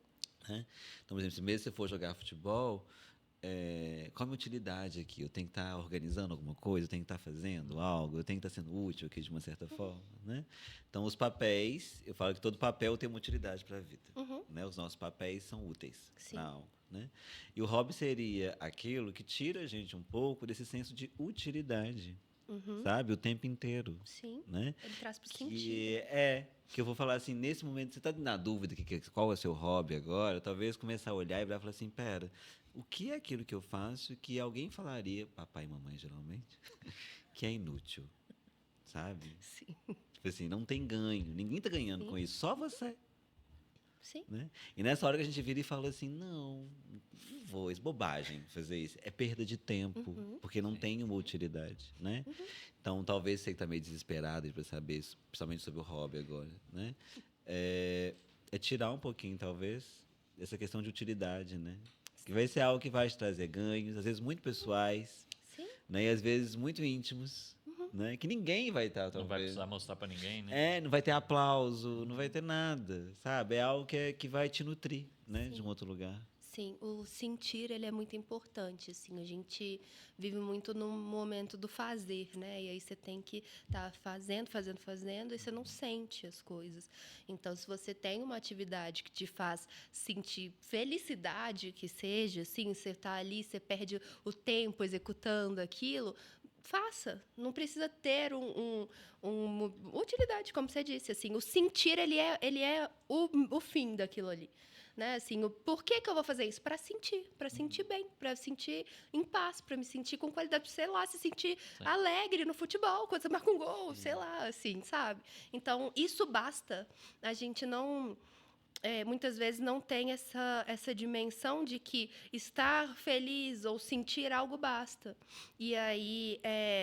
S2: Né? Então, por exemplo, se mesmo você for jogar futebol... qual a minha utilidade aqui? Eu tenho que estar organizando alguma coisa, eu tenho que estar fazendo algo, eu tenho que estar sendo útil aqui de uma certa forma, né? Então, os papéis, eu falo que todo papel tem uma utilidade para a vida, né? Os nossos papéis são úteis para algo, né? E o hobby seria aquilo que tira a gente um pouco desse senso de utilidade, sabe? O tempo inteiro.
S3: Sim,
S2: né?
S3: ele traz para o sentido.
S2: Que eu vou falar assim, nesse momento, você está na dúvida qual é o seu hobby agora, talvez começar a olhar e vai falar assim, pera, o que é aquilo que eu faço que alguém falaria, papai e mamãe geralmente, que é inútil, sabe?
S3: Sim.
S2: Tipo assim, não tem ganho, ninguém está ganhando com isso, só você.
S3: Sim.
S2: Né? E nessa hora que a gente vira e fala assim, não vou, é bobagem fazer isso, é perda de tempo, porque não tem uma utilidade, né? Então, talvez você que está meio desesperado para saber isso, principalmente sobre o hobby agora, né? É tirar um pouquinho, talvez, essa questão de utilidade, né? Que vai ser algo que vai te trazer ganhos, às vezes muito pessoais, né? E às vezes muito íntimos, né? Que ninguém vai estar, talvez.
S1: Não vai precisar mostrar para ninguém, né?
S2: Não vai ter aplauso, não vai ter nada, sabe? É algo que vai te nutrir, né? De um outro lugar.
S3: Sim, o sentir, ele é muito importante, assim, a gente vive muito no momento do fazer, né, e aí você tem que estar fazendo, e você não sente as coisas. Então, se você tem uma atividade que te faz sentir felicidade, que seja, assim, você está ali, você perde o tempo executando aquilo, faça, não precisa ter uma utilidade, como você disse, assim, o sentir, ele é o fim daquilo ali. Né? Assim, por que eu vou fazer isso? Para sentir bem, para sentir em paz, para me sentir com qualidade, sei lá, se sentir alegre no futebol, quando você marca um gol, sei lá, assim, sabe? Então, isso basta. A gente não muitas vezes não tem essa dimensão de que estar feliz ou sentir algo basta. E aí,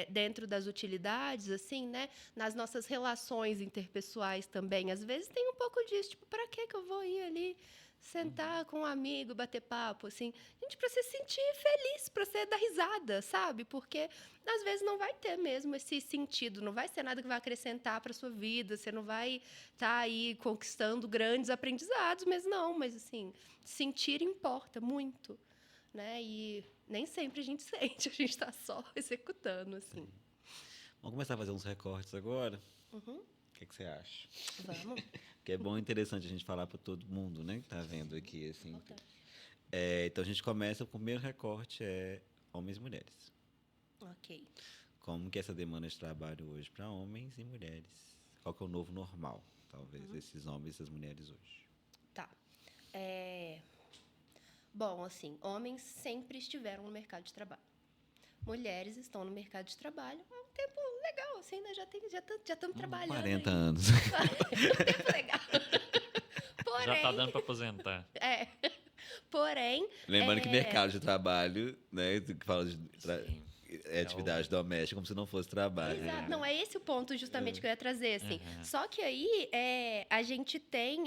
S3: dentro das utilidades, assim, né, nas nossas relações interpessoais também, às vezes tem um pouco disso, tipo, para que eu vou ir ali sentar com um amigo, bater papo, assim, gente, para você sentir feliz, para você dar risada, sabe? Porque às vezes não vai ter mesmo esse sentido, não vai ser nada que vai acrescentar para sua vida, você não vai estar aí conquistando grandes aprendizados, mas assim, sentir importa muito, né? E nem sempre a gente sente, a gente está só executando, assim.
S2: Vamos começar a fazer uns recortes agora?
S3: Uhum.
S2: O que você acha?
S3: Vamos.
S2: Que é bom e interessante a gente falar para todo mundo, né, que está vendo aqui, assim.
S3: Importante.
S2: Então a gente começa, o primeiro recorte é homens e mulheres.
S3: Ok.
S2: Como que é essa demanda de trabalho hoje para homens e mulheres? Qual que é o novo normal, talvez, esses homens e essas mulheres hoje?
S3: Tá. Bom, assim, homens sempre estiveram no mercado de trabalho. Mulheres estão no mercado de trabalho há um tempo legal, assim, né? Já estamos trabalhando.
S2: 40
S3: aí.
S2: anos.
S3: Um tempo legal. Porém,
S1: Já está dando para aposentar.
S3: Porém.
S2: Lembrando que mercado de trabalho, né? Que fala de
S1: Sim.
S2: atividade doméstica, como se não fosse trabalho.
S3: Exato.
S2: Né?
S3: Não, é esse o ponto justamente que eu ia trazer, assim. Só que aí a gente tem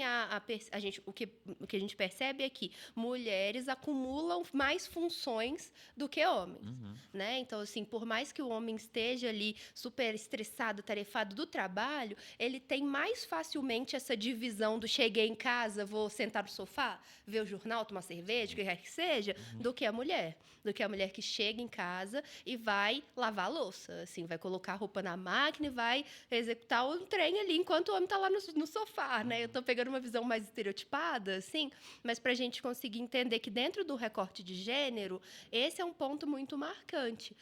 S3: o que a gente percebe é que mulheres acumulam mais funções do que homens, né? Então, assim, por mais que o homem esteja ali super estressado, tarefado do trabalho, ele tem mais facilmente essa divisão do cheguei em casa, vou sentar no sofá, ver o jornal, tomar cerveja, o que quer que seja, do que a mulher. Do que a mulher que chega em casa e vai lavar a louça, assim, vai colocar a roupa na máquina e vai executar um trem ali, enquanto o homem está lá no sofá, né? Eu estou pegando uma visão mais estereotipada, assim, mas para a gente conseguir entender que dentro do recorte de gênero, esse é um ponto muito marcante.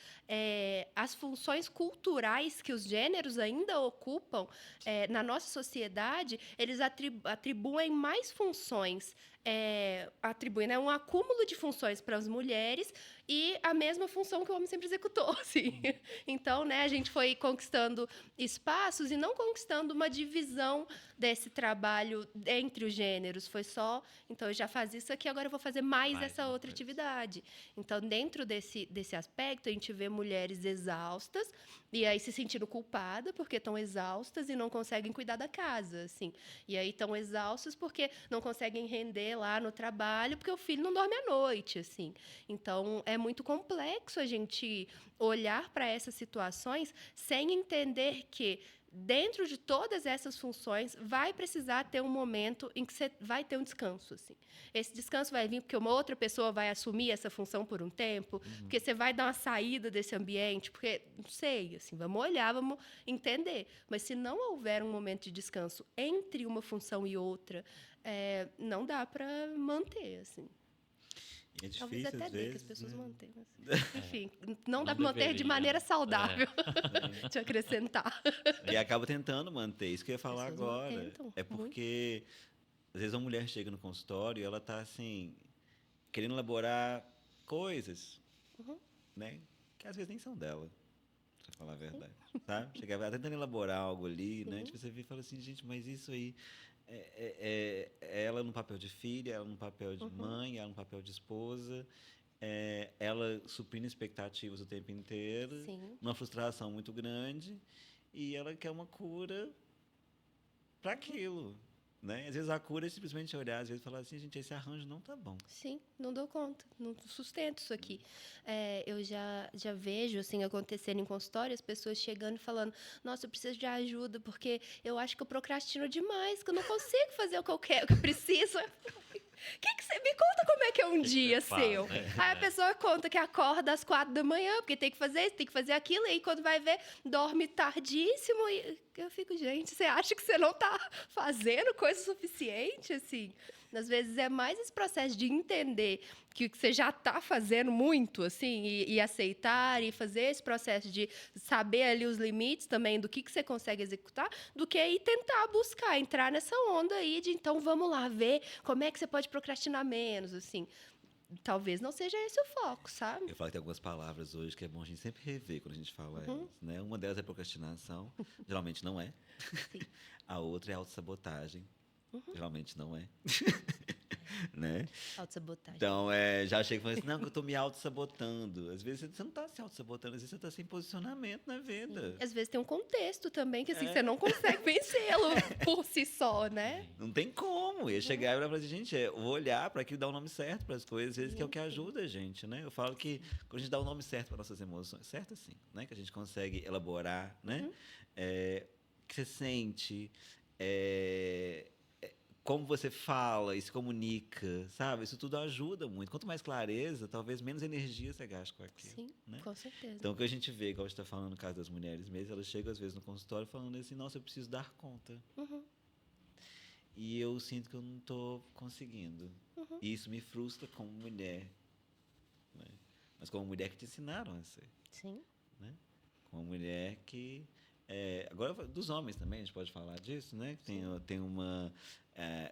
S3: As funções culturais que os gêneros ainda ocupam na nossa sociedade, eles atribuem mais funções, atribuem, né, um acúmulo de funções para as mulheres e a mesma função que o homem sempre executou, assim. Então, né, a gente foi conquistando espaços e não conquistando uma divisão desse trabalho entre os gêneros. Foi só, então eu já fazia isso aqui, agora eu vou fazer mais essa outra atividade. Então, dentro desse aspecto, a gente vê mulheres exaustas e aí se sentindo culpada porque estão exaustas e não conseguem cuidar da casa, assim. E aí estão exaustas porque não conseguem render lá no trabalho porque o filho não dorme à noite, assim. Então, é muito complexo a gente olhar para essas situações sem entender que dentro de todas essas funções vai precisar ter um momento em que você vai ter um descanso, assim. Esse descanso vai vir porque uma outra pessoa vai assumir essa função por um tempo, porque você vai dar uma saída desse ambiente, porque não sei, assim, vamos olhar, vamos entender. Mas se não houver um momento de descanso entre uma função e outra, não dá para manter, assim.
S2: É difícil,
S3: Talvez até
S2: às
S3: dê
S2: vezes,
S3: que as pessoas
S2: né?
S3: mantêm. Mas, enfim, não dá para manter de maneira saudável. Te acrescentar.
S2: E acaba tentando manter. Isso que eu ia falar
S3: As pessoas
S2: agora.
S3: tentam,
S2: É porque, às vezes, uma mulher chega no consultório e ela está, assim, querendo elaborar coisas, né? Que às vezes nem são dela, para falar a verdade. Sabe? Chega ela tentando elaborar algo ali, né? Tipo, você vê e fala assim, gente, mas isso aí é ela no papel de filha, ela no papel de mãe, ela no papel de esposa, ela suprindo expectativas o tempo inteiro,
S3: Sim.
S2: uma frustração muito grande, e ela quer uma cura para aquilo. Né? Às vezes a cura é simplesmente olhar, às vezes falar assim, gente, esse arranjo não tá bom.
S3: Sim, não dou conta, não sustento isso aqui. Eu já vejo assim acontecendo em consultório, as pessoas chegando e falando, nossa, eu preciso de ajuda, porque eu acho que eu procrastino demais, que eu não consigo fazer o que eu quero, o que eu preciso. Que você me conta como é que é um dia seu?
S1: Né?
S3: Aí a pessoa conta que acorda às 4 da manhã, porque tem que fazer isso, tem que fazer aquilo, e aí quando vai ver, dorme tardíssimo. E eu fico, gente, você acha que você não está fazendo coisa suficiente? Assim, às vezes é mais esse processo de entender que você já está fazendo muito, assim, e aceitar e fazer esse processo de saber ali os limites também do que você consegue executar, do que aí tentar buscar, entrar nessa onda aí de então vamos lá ver como é que você pode procrastinar menos, assim. Talvez não seja esse o foco, sabe?
S2: Eu falo que tem algumas palavras hoje que é bom a gente sempre rever quando a gente fala elas, né? Uma delas é procrastinação, geralmente não é.
S3: Sim.
S2: A outra é autossabotagem, Geralmente não é. Né?
S3: Autossabotagem.
S2: Então, já chega e fala assim, não, que eu tô me auto-sabotando. Às vezes você não tá se auto-sabotando, às vezes você tá sem posicionamento na vida.
S3: Às vezes tem um contexto também que assim, você não consegue vencê-lo por si só, né?
S2: Não tem como. Ia chegar e falar assim, gente, eu vou olhar para aquilo, dar o nome certo para as coisas, às vezes que é o que ajuda a gente, né? Eu falo que quando a gente dá o nome certo para nossas emoções, certo assim, né? Que a gente consegue elaborar, né? Que você sente, como você fala e se comunica, sabe? Isso tudo ajuda muito. Quanto mais clareza, talvez menos energia você gaste com aquilo.
S3: Sim,
S2: né?
S3: com certeza.
S2: Então, o que a gente vê, igual a gente está falando no caso das mulheres mesmo, elas chegam às vezes no consultório falando assim, nossa, eu preciso dar conta. E eu sinto que eu não estou conseguindo. E isso me frustra como mulher. Né? Mas como mulher que te ensinaram a ser.
S3: Sim.
S2: Né? Como mulher que... agora, dos homens também, a gente pode falar disso, né? Tem uma...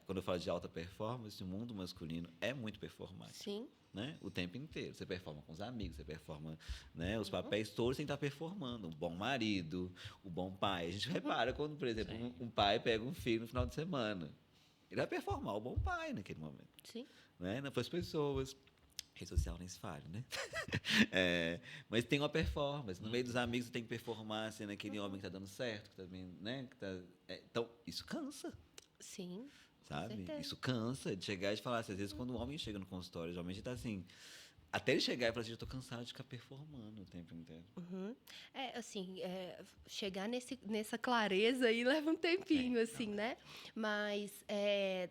S2: quando eu falo de alta performance, o mundo masculino é muito performático.
S3: Sim.
S2: Né? O tempo inteiro. Você performa com os amigos, você performa, né? Os papéis todos tem que estar performando. O bom marido, o bom pai. A gente repara quando, por exemplo, um pai pega um filho no final de semana. Ele vai performar o bom pai naquele momento.
S3: Sim.
S2: Né? Não para as pessoas. Rede social nem se fale, né? Mas tem uma performance. No meio dos amigos você tem que performar sendo aquele homem que está dando certo, que tá bem, né? Então, isso cansa.
S3: Sim.
S2: Sabe? Isso cansa de chegar e falar assim, às vezes quando um homem chega no consultório, geralmente está assim, até ele chegar e falar assim, eu estou cansado de ficar performando o tempo inteiro.
S3: Chegar nessa clareza aí leva um tempinho, né? Mas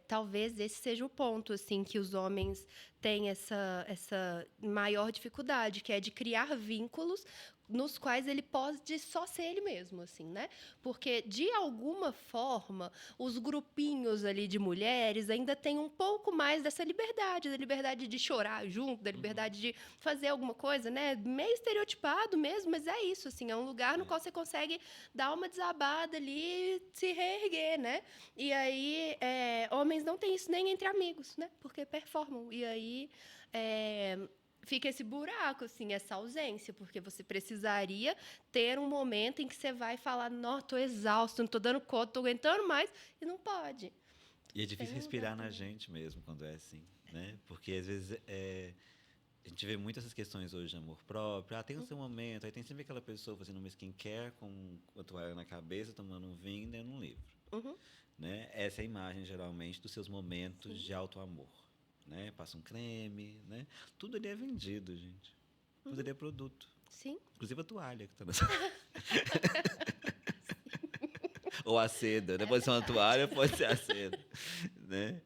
S3: talvez esse seja o ponto, assim, que os homens têm essa maior dificuldade, que é de criar vínculos nos quais ele pode só ser ele mesmo, assim, né? Porque, de alguma forma, os grupinhos ali de mulheres ainda têm um pouco mais dessa liberdade, da liberdade de chorar junto, da liberdade de fazer alguma coisa, né? Meio estereotipado mesmo, mas é isso, assim, é um lugar no qual você consegue dar uma desabada ali, se reerguer, né? E aí, homens não têm isso nem entre amigos, né? Porque performam. E aí... fica esse buraco, assim, essa ausência, porque você precisaria ter um momento em que você vai falar, não, estou exausto, não estou dando conta, estou aguentando mais, e não pode.
S2: E é difícil respirar na gente mesmo quando é assim, né? Porque, às vezes, a gente vê muito essas questões hoje de amor próprio. Tem o seu momento, aí tem sempre aquela pessoa fazendo uma skincare com a toalha na cabeça, tomando um vinho e lendo um livro. Né? Essa é a imagem, geralmente, dos seus momentos de auto-amor. Né? Passa um creme, né? Tudo ali é vendido, gente. Tudo ali é produto.
S3: Sim.
S2: Inclusive a toalha que está na ou a seda, né? Pode ser uma toalha, pode ser a seda, né?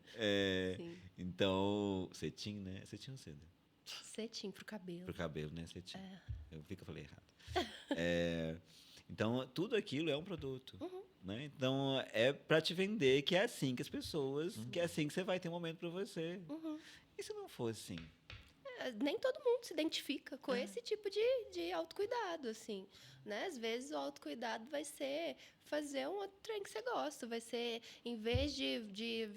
S2: Então, cetim, né? Cetim ou seda?
S3: Cetim pro cabelo.
S2: Pro cabelo, né? Cetim. Eu vi que eu falei errado. Então, tudo aquilo é um produto. Né? Então, é para te vender que é assim que as pessoas... que é assim que você vai ter um momento para você. E se não for assim?
S3: Nem todo mundo se identifica com esse tipo de autocuidado, assim. Né? Às vezes, o autocuidado vai ser fazer um outro trem que você gosta. Vai ser, em vez de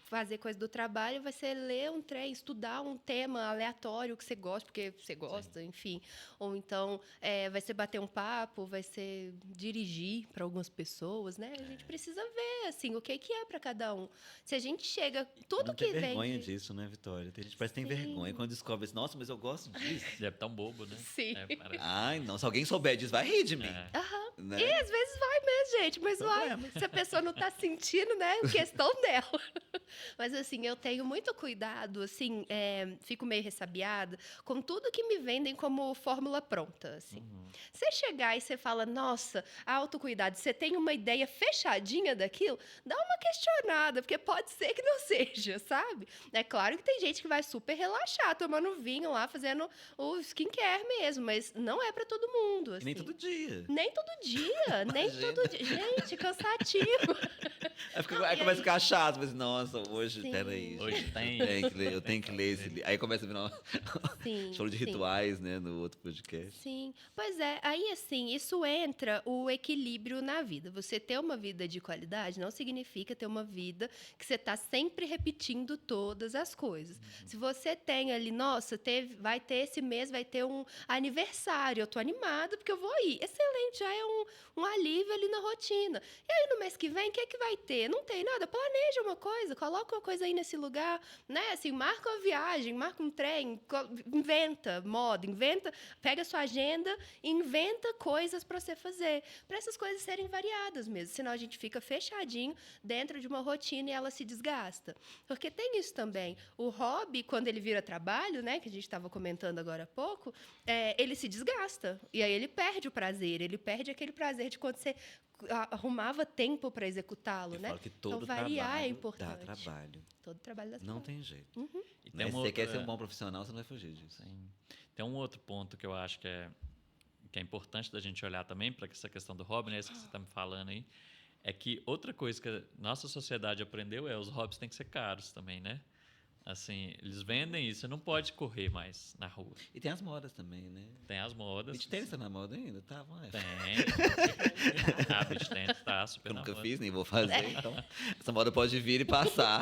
S3: fazer coisa do trabalho, vai ser ler um trem, estudar um tema aleatório que você gosta, porque você gosta, enfim. Ou então, vai ser bater um papo, vai ser dirigir para algumas pessoas, né? A gente precisa ver, assim, o que é para cada um. Se a gente chega... Tudo
S2: não
S3: que
S2: tem
S3: vem...
S2: vergonha disso, né, Vitória? Tem gente que parece que tem vergonha quando descobre assim, nossa, mas eu gosto disso.
S1: Deve estar um bobo, né?
S3: Sim.
S2: Ai, não, se alguém souber disso, vai rir de mim.
S3: Né? E às vezes vai mesmo, gente, mas vai. Se a pessoa não está sentindo, né? É questão dela. Mas, assim, eu tenho muito cuidado, assim, fico meio ressabiada com tudo que me vendem como fórmula pronta, assim. Você chegar e você fala, nossa, autocuidado, você tem uma ideia fechadinha daquilo, dá uma questionada, porque pode ser que não seja, sabe? É claro que tem gente que vai super relaxar, tomando vinho lá, fazendo o skincare mesmo, mas não é para todo mundo, assim.
S2: E nem todo dia.
S3: Nem todo dia, nem todo dia. Gente, cansativo.
S2: Aí começa a ficar chato, mas nossa, hoje, peraí.
S1: Hoje tem.
S2: Eu tenho que ler esse livro. Aí começa a virar show de rituais, né, no outro podcast.
S3: Sim, pois é. Aí, assim, isso entra o equilíbrio na vida. Você ter uma vida de qualidade não significa ter uma vida que você está sempre repetindo todas as coisas. Se você tem ali, nossa, vai ter esse mês, vai ter um aniversário, eu tô animada porque eu vou ir. Excelente, já é um alívio ali na rotina. E aí, no mês que vem, o que vai vai ter? Não tem nada. Planeja uma coisa, coloca uma coisa aí nesse lugar, né? Assim, marca uma viagem, marca um trem, inventa moda, pega a sua agenda e inventa coisas para você fazer, para essas coisas serem variadas mesmo. Senão a gente fica fechadinho dentro de uma rotina e ela se desgasta. Porque tem isso também. O hobby, quando ele vira trabalho, né, que a gente estava comentando agora há pouco, ele se desgasta. E aí ele perde o prazer, ele perde aquele prazer de quando você arrumava tempo para executá-lo, né?
S2: Falo que todo
S3: então, variar
S2: trabalho
S3: é importante.
S2: dá trabalho.
S3: Todo trabalho dá
S2: Não
S3: trabalho.
S2: tem jeito.
S3: Uhum.
S1: E
S2: Né? Se você quer ser um bom profissional, você não vai fugir disso.
S1: Sim. Tem um outro ponto que eu acho que é importante da gente olhar também para essa questão do hobby, né? Isso que você está me falando aí. É que outra coisa que a nossa sociedade aprendeu os hobbies têm que ser caros também, né? Assim, eles vendem isso, você não pode correr mais na rua.
S2: E tem as modas também, né?
S1: Tem as modas.
S2: Beach tênis tá na moda ainda? Tá, vai.
S1: Tem. A beach tennis tá super
S2: Eu
S1: na
S2: nunca
S1: moda.
S2: fiz, nem vou fazer. Então, essa moda pode vir e passar.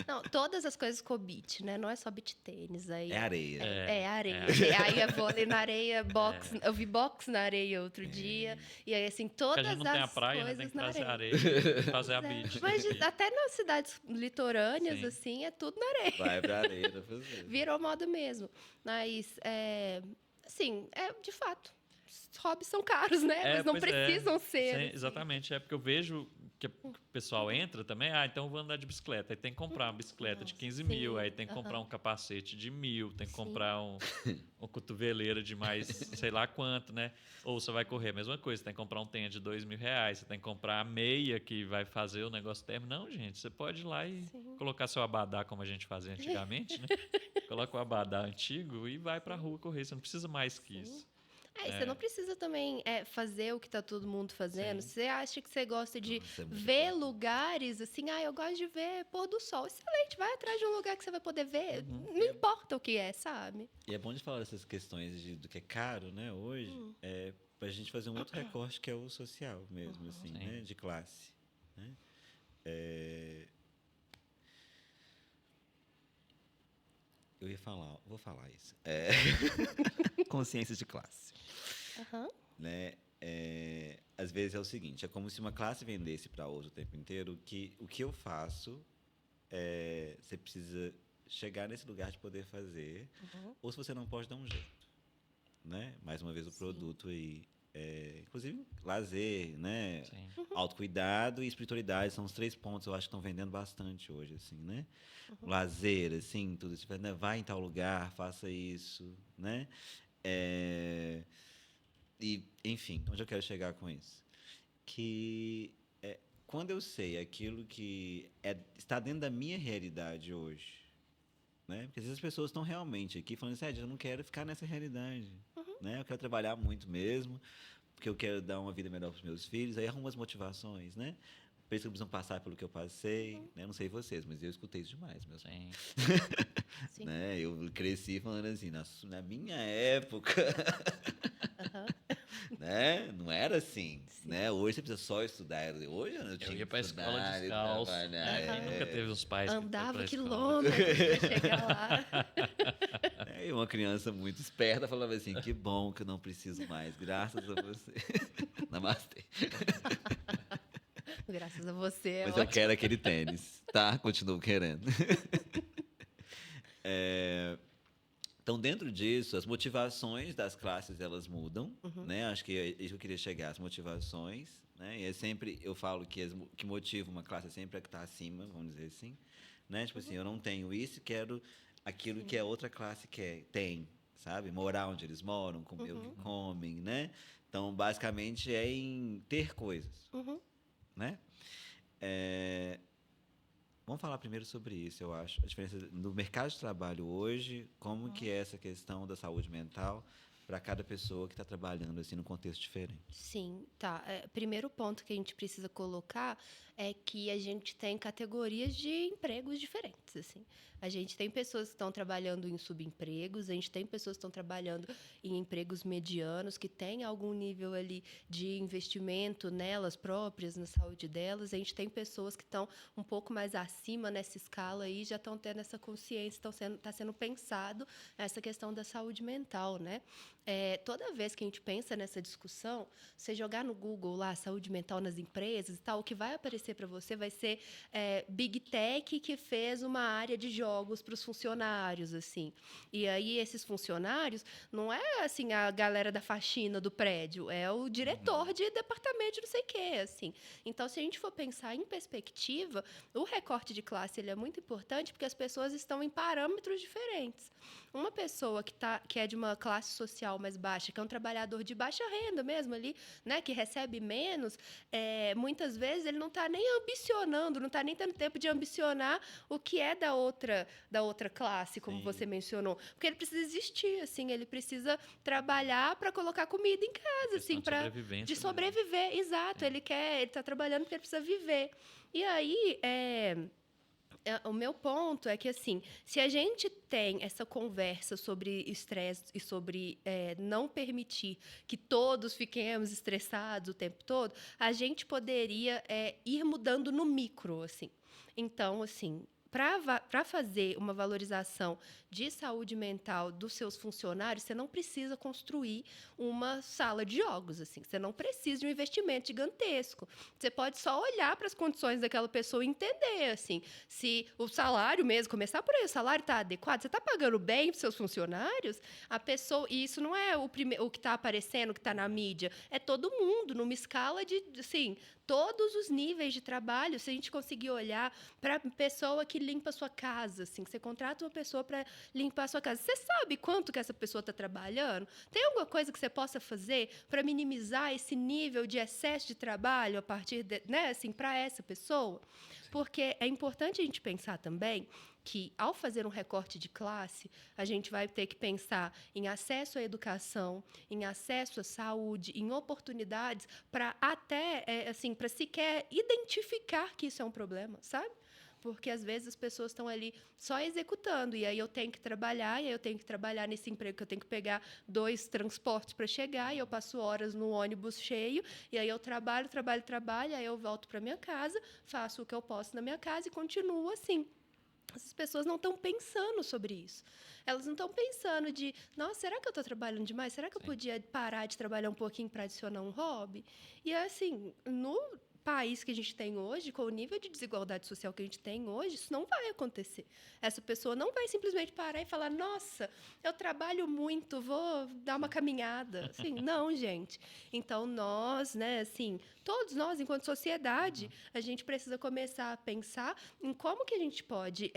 S3: Não, todas as coisas com beach, né? Não é só beach tênis. Aí
S2: É areia.
S3: areia. Aí é vôlei na areia, boxe. Eu vi boxe na areia outro dia. E aí, assim,
S1: Porque
S3: todas
S1: a gente não tem a
S3: as
S1: praia, né? Tem
S3: coisas
S1: que
S3: na
S1: trazer
S3: areia.
S1: areia e fazer a beach.
S3: Mas até nas cidades litorâneas,
S1: Sim.
S3: assim, é tudo na areia.
S2: Vai pra areia pra fazer.
S3: Virou moda mesmo. Mas, assim, de fato, os hobbies são caros, né? Mas não
S1: Pois
S3: precisam ser.
S1: Sim,
S3: assim.
S1: exatamente. É porque eu vejo que o pessoal entra também, então eu vou andar de bicicleta. Aí tem que comprar uma bicicleta de 15 mil,
S3: sim.
S1: aí tem que comprar um capacete de 1.000, tem que
S3: Sim.
S1: comprar um cotoveleira de mais sei lá quanto, né? Ou você vai correr a mesma coisa, você tem que comprar um tênis de R$2.000, você tem que comprar a meia que vai fazer o negócio termo. Não, gente, você pode ir lá e colocar seu abadá, como a gente fazia antigamente, né? Coloca o abadá antigo e vai pra rua correr, você não precisa mais que isso.
S3: E você não precisa também fazer o que está todo mundo fazendo.
S1: Sim.
S3: Você acha que você gosta de
S2: Nossa, é muito
S3: ver
S2: bom.
S3: lugares, assim, eu gosto de ver pôr do sol. Excelente, vai atrás de um lugar que você vai poder ver. Não importa o que é, sabe?
S2: E é bom de falar dessas questões do que é caro, né, hoje, pra gente fazer um outro recorte que é o social mesmo, assim,
S1: Sim.
S2: né, de classe. Né? Eu ia falar, vou falar isso. Consciência de classe.
S3: Aham.
S2: Né? Às vezes é o seguinte, é como se uma classe vendesse para outra o tempo inteiro que o que eu faço, você precisa chegar nesse lugar de poder fazer, ou se você não pode, dar um jeito. Né? Mais uma vez o produto aí, inclusive lazer, né?
S1: Sim.
S2: Autocuidado e espiritualidade são os 3 pontos eu acho que estão vendendo bastante hoje, assim, né? Lazer, assim, tudo isso, né? Vai em tal lugar, faça isso, né? E, enfim, onde eu quero chegar com isso? Que quando eu sei aquilo que está dentro da minha realidade hoje, né? Porque às vezes as pessoas estão realmente aqui falando assim, eu não quero ficar nessa realidade, né? Eu quero trabalhar muito mesmo, porque eu quero dar uma vida melhor para os meus filhos, aí arrumo as motivações, né? Por isso que precisam passar pelo que eu passei, né? Não sei vocês, mas eu escutei isso demais mesmo.
S1: Sim.
S3: Sim.
S2: Né? Eu cresci falando assim, na minha época, né? Não era assim, né? Hoje você precisa só estudar. Hoje eu tinha
S1: Eu ia
S2: que
S1: pra escola
S2: estudar,
S1: descalço.
S2: trabalhar,
S1: Quem nunca teve os pais que foi
S3: Andava
S1: pra escola?
S3: quilômetros pra chegar lá.
S2: E uma criança muito esperta falava assim, que bom que eu não preciso mais, graças a você. Namastê.
S3: Graças a você.
S2: Mas eu quero aquele tênis, tá? Continuo querendo. Então, dentro disso, as motivações das classes, elas mudam, né? Acho que é isso que eu queria chegar, as motivações, né? E é sempre, eu falo que que motiva uma classe é sempre a que está acima, vamos dizer assim, né? Tipo assim, eu não tenho isso e quero aquilo que a outra classe tem, sabe? Morar onde eles moram, comer o que comem, né? Então, basicamente, é em ter coisas, né? Vamos falar primeiro sobre isso, eu acho. A diferença no mercado de trabalho hoje, como que é essa questão da saúde mental para cada pessoa que está trabalhando assim num contexto diferente.
S3: Sim, tá. Primeiro ponto que a gente precisa colocar é que a gente tem categorias de empregos diferentes, assim. A gente tem pessoas que estão trabalhando em subempregos, a gente tem pessoas que estão trabalhando em empregos medianos, que têm algum nível ali de investimento nelas próprias, na saúde delas. A gente tem pessoas que estão um pouco mais acima nessa escala aí, já estão tendo essa consciência, está sendo pensado essa questão da saúde mental, né? toda vez que a gente pensa nessa discussão, você jogar no Google lá, saúde mental nas empresas e tal, o que vai aparecer para você vai ser Big Tech que fez uma área de jogos para os funcionários, assim. E aí esses funcionários não é assim a galera da faxina do prédio, é o diretor de departamento de não sei o quê, assim. Então, se a gente for pensar em perspectiva, o recorte de classe ele é muito importante porque as pessoas estão em parâmetros diferentes. Uma pessoa que é de uma classe social mais baixa, que é um trabalhador de baixa renda mesmo ali, né, que recebe menos, muitas vezes ele não está nem ambicionando, não está nem tendo tempo de ambicionar o que é da outra classe, como você mencionou, porque ele precisa existir, assim, ele precisa trabalhar para colocar comida em casa, assim, para de sobreviver, exato. Ele está trabalhando porque ele precisa viver. E aí o meu ponto é que, assim, se a gente tem essa conversa sobre estresse e sobre não permitir que todos fiquemos estressados o tempo todo, a gente poderia ir mudando no micro, assim. Então, assim, para fazer uma valorização de saúde mental dos seus funcionários, você não precisa construir uma sala de jogos, assim. Você não precisa de um investimento gigantesco. Você pode só olhar para as condições daquela pessoa e entender, assim, se o salário mesmo, começar por aí, o salário está adequado, você está pagando bem para os seus funcionários, a pessoa, e isso não é o que está aparecendo, o que está na mídia, é todo mundo, numa escala de, assim, todos os níveis de trabalho. Se a gente conseguir olhar para a pessoa que limpa a sua casa, assim, você contrata uma pessoa para limpar a sua casa, você sabe quanto que essa pessoa está trabalhando? Tem alguma coisa que você possa fazer para minimizar esse nível de excesso de trabalho a partir né, assim, para essa pessoa? Porque é importante a gente pensar também que, ao fazer um recorte de classe, a gente vai ter que pensar em acesso à educação, em acesso à saúde, em oportunidades para até, assim, para sequer identificar que isso é um problema, sabe? Porque, às vezes, as pessoas estão ali só executando, e aí eu tenho que trabalhar, e aí eu tenho que trabalhar nesse emprego que eu tenho que pegar 2 transportes para chegar, e eu passo horas no ônibus cheio, e aí eu trabalho, aí eu volto para minha casa, faço o que eu posso na minha casa e continuo assim. Essas pessoas não estão pensando sobre isso. Elas não estão pensando de, nossa, será que eu estou trabalhando demais? Será que eu podia parar de trabalhar um pouquinho para adicionar um hobby? E, assim, no país que a gente tem hoje, com o nível de desigualdade social que a gente tem hoje, isso não vai acontecer. Essa pessoa não vai simplesmente parar e falar, nossa, eu trabalho muito, vou dar uma caminhada. Assim, não, gente. Então, nós, né, assim, todos nós, enquanto sociedade, a gente precisa começar a pensar em como que a gente pode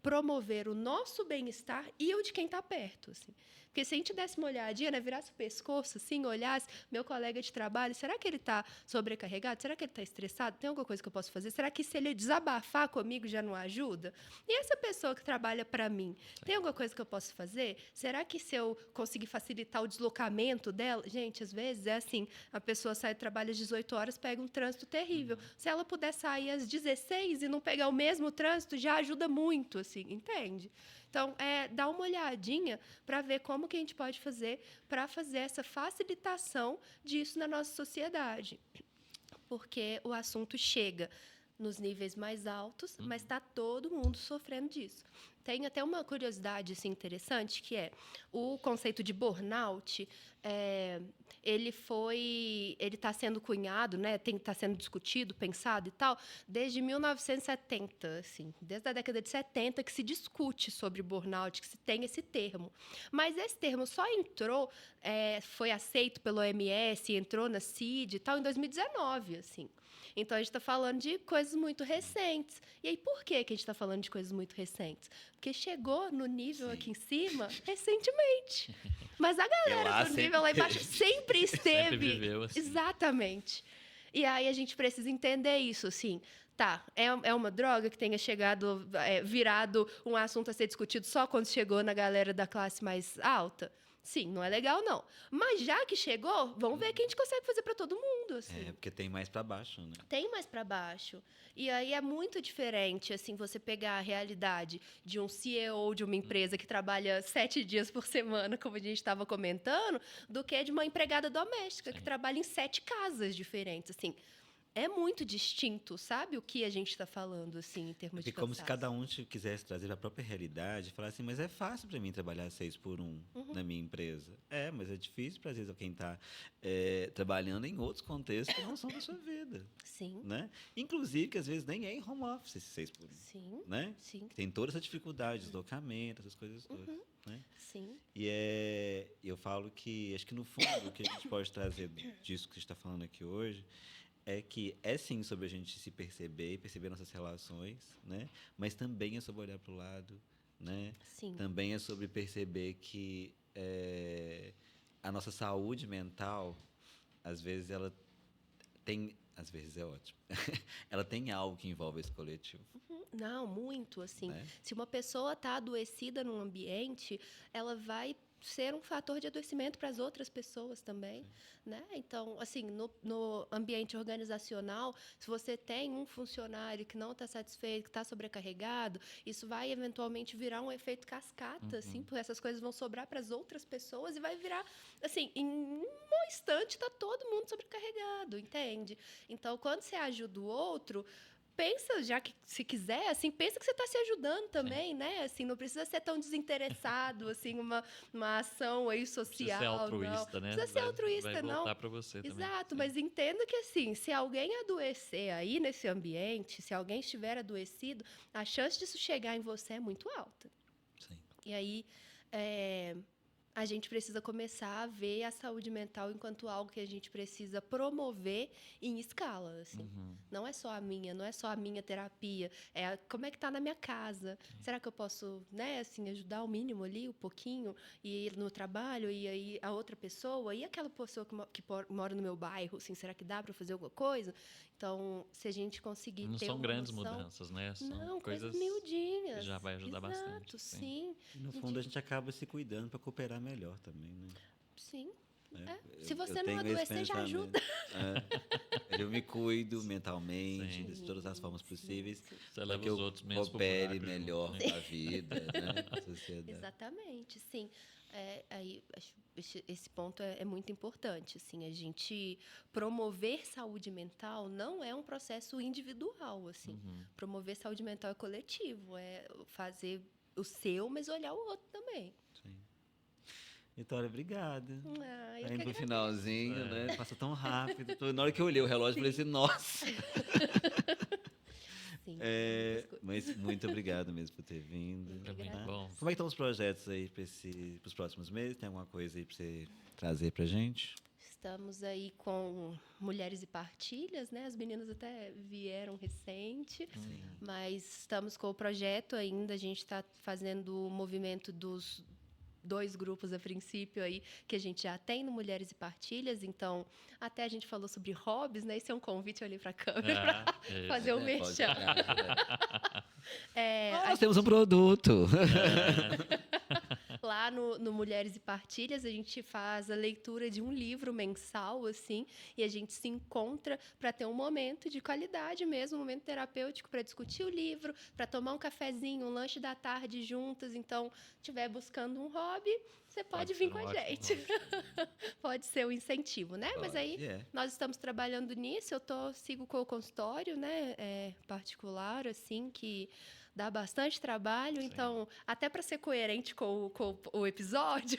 S3: promover o nosso bem-estar e o de quem está perto, assim. Porque se a gente desse uma olhadinha, né, virasse o pescoço, assim, olhasse, meu colega de trabalho, será que ele está sobrecarregado? Será que ele está estressado? Tem alguma coisa que eu posso fazer? Será que se ele desabafar comigo já não ajuda? E essa pessoa que trabalha para mim, tem alguma coisa que eu posso fazer? Será que se eu conseguir facilitar o deslocamento dela? Gente, às vezes é assim, a pessoa sai do trabalho às 18 horas, pega um trânsito terrível. Se ela puder sair às 16 e não pegar o mesmo trânsito, já ajuda muito, assim, entende? Então, dá uma olhadinha para ver como que a gente pode fazer para fazer essa facilitação disso na nossa sociedade. Porque o assunto chega nos níveis mais altos, mas está todo mundo sofrendo disso. Tem até uma curiosidade assim, interessante, que é o conceito de burnout. Ele está sendo cunhado, né? Está sendo discutido, pensado e tal, desde 1970, assim, desde a década de 70 que se discute sobre burnout, que se tem esse termo. Mas esse termo só entrou, foi aceito pelo OMS, entrou na CID e tal em 2019, assim. Então, a gente está falando de coisas muito recentes. E aí, por que a gente está falando de coisas muito recentes? Porque chegou no nível aqui em cima recentemente. Mas a galera do nível lá embaixo sempre esteve.
S1: Sempre viveu assim.
S3: Exatamente. E aí, a gente precisa entender isso, assim. Tá, é uma droga que tenha chegado, virado um assunto a ser discutido só quando chegou na galera da classe mais alta? Sim, não é legal, não. Mas já que chegou, vamos ver o que a gente consegue fazer para todo mundo. Assim.
S2: Porque tem mais para baixo, né?
S3: Tem mais para baixo. E aí é muito diferente, assim, você pegar a realidade de um CEO de uma empresa que trabalha 7 dias por semana, como a gente estava comentando, do que de uma empregada doméstica que trabalha em 7 casas diferentes, assim. é muito distinto, sabe? O que a gente está falando, assim, em termos de
S2: Porque como se
S3: cansaço.
S2: cada um quisesse trazer a própria realidade e falar assim, mas é fácil para mim trabalhar 6x1 na minha empresa. Mas é difícil para, às vezes, quem está trabalhando em outros contextos que não são da sua vida.
S3: Sim.
S2: Né? Inclusive, que às vezes nem é em home office esse 6x1.
S3: Sim.
S2: Né?
S3: Sim.
S2: Que tem toda essa dificuldade, deslocamento, essas coisas todas. Né?
S3: Sim.
S2: E eu falo que, acho que no fundo, o que a gente pode trazer disso que a gente está falando aqui hoje é que é sim sobre a gente se perceber e perceber nossas relações, né? Mas também é sobre olhar para o lado, né?
S3: Sim.
S2: Também é sobre perceber que a nossa saúde mental, às vezes ela tem, às vezes é ótimo, ela tem algo que envolve esse coletivo.
S3: Não, muito, assim.
S2: Né?
S3: Se uma pessoa está adoecida num ambiente, ela vai ser um fator de adoecimento para as outras pessoas também, né? Então, assim, no ambiente organizacional, se você tem um funcionário que não está satisfeito, que está sobrecarregado, isso vai eventualmente virar um efeito cascata, assim, porque essas coisas vão sobrar para as outras pessoas e vai virar, assim, em um instante está todo mundo sobrecarregado, entende? Então, quando você ajuda o outro, pensa, já que se quiser, assim, pensa que você está se ajudando também, né? Assim, não precisa ser tão desinteressado, assim, uma ação aí social.
S1: Precisa ser altruísta,
S3: não.
S1: né?
S3: Precisa ser altruísta,
S1: vai
S3: não.
S1: voltar para você também.
S3: Exato, mas entenda que, assim, se alguém adoecer aí nesse ambiente, se alguém estiver adoecido, a chance disso chegar em você é muito alta.
S2: Sim.
S3: E aí, a gente precisa começar a ver a saúde mental enquanto algo que a gente precisa promover em escala, assim. Não é só a minha terapia, como é que está na minha casa. Será que eu posso, né, assim, ajudar o mínimo ali, um pouquinho, e ir no trabalho, e aí a outra pessoa, e aquela pessoa que mora no meu bairro, assim, será que dá para fazer alguma coisa? Então, se a gente conseguir
S1: Não
S3: ter
S1: são
S3: uma
S1: grandes
S3: noção,
S1: mudanças, né? São
S3: não,
S1: coisas
S3: miudinhas.
S1: que já vai ajudar
S3: Exato,
S1: bastante.
S3: sim.
S2: E no fundo, a gente acaba se cuidando para cooperar melhor também, né?
S3: Sim.
S2: Eu-
S3: Se você
S2: eu
S3: não
S2: tenho esse
S3: adoecer, já
S2: pensamento.
S3: ajuda.
S2: Eu me cuido mentalmente,
S1: Sim.
S2: de todas as formas possíveis,
S3: Sim.
S1: Você
S2: para
S1: leva
S2: que
S1: os
S2: eu
S1: outros menos pro
S2: coopere
S1: buraco junto,
S2: melhor
S1: né?
S2: com a vida, né? Com a sociedade.
S3: Exatamente, sim. Aí, acho esse ponto é muito importante. Assim, a gente promover saúde mental não é um processo individual. Assim. Promover saúde mental é coletivo, é fazer o seu, mas olhar o outro também.
S2: Sim. Vitória, obrigada.
S3: Eu
S2: Tá
S3: que
S2: indo pro
S3: agradeço.
S2: finalzinho, né? Passou tão rápido. Na hora que eu olhei o relógio, eu falei assim, nossa!
S3: Sim, muitas coisas.
S2: Mas muito obrigado mesmo por ter vindo.
S3: Pra mim,
S2: tá?
S1: bom.
S2: Como é que estão os projetos aí para os próximos meses? Tem alguma coisa aí para você trazer pra gente?
S3: Estamos aí com Mulheres e Partilhas, né? As meninas até vieram recente, mas estamos com o projeto ainda. A gente está fazendo o movimento dos 2 grupos a princípio aí que a gente já tem no Mulheres e Partilhas. Então, até a gente falou sobre hobbies, né? Esse é um convite ali para a câmera para fazer o merchan.
S2: Nós temos um produto.
S3: Lá no Mulheres e Partilhas, a gente faz a leitura de um livro mensal, assim, e a gente se encontra para ter um momento de qualidade mesmo, um momento terapêutico para discutir o livro, para tomar um cafezinho, um lanche da tarde juntas. Então, se estiver buscando um hobby, você pode vir com a gente. Pode ser um incentivo, né? Mas aí, nós estamos trabalhando nisso. Sigo com o consultório, né? Particular, assim, que dá bastante trabalho. Então, até para ser coerente com o episódio,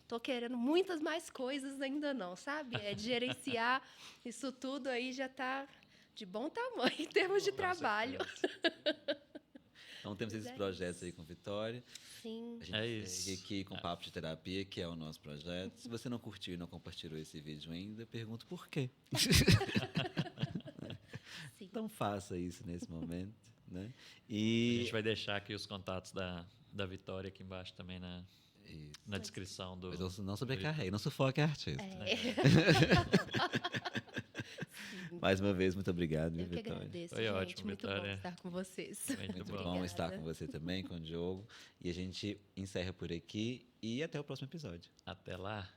S3: tô querendo muitas mais coisas ainda não, sabe? De gerenciar isso tudo aí já tá de bom tamanho em termos de trabalho.
S2: Então, temos esses projetos aí com Vitória.
S3: Sim.
S2: A gente segue aqui com Papo de Terapia, que é o nosso projeto. Se você não curtiu e não compartilhou esse vídeo ainda, pergunto por quê. Então, faça isso nesse momento. Né?
S1: A gente vai deixar aqui os contatos da Vitória aqui embaixo também na descrição do...
S2: Mas não sobrecarregue, não sufoque a artista. Mais uma vez, muito obrigado,
S3: Eu que
S2: Vitória.
S3: agradeço,
S1: Foi
S3: gente.
S1: ótimo,
S3: Muito
S1: Vitória.
S3: bom estar com vocês.
S2: Muito bom estar com você também, com o Diogo. E a gente encerra por aqui e até o próximo episódio.
S1: Até lá.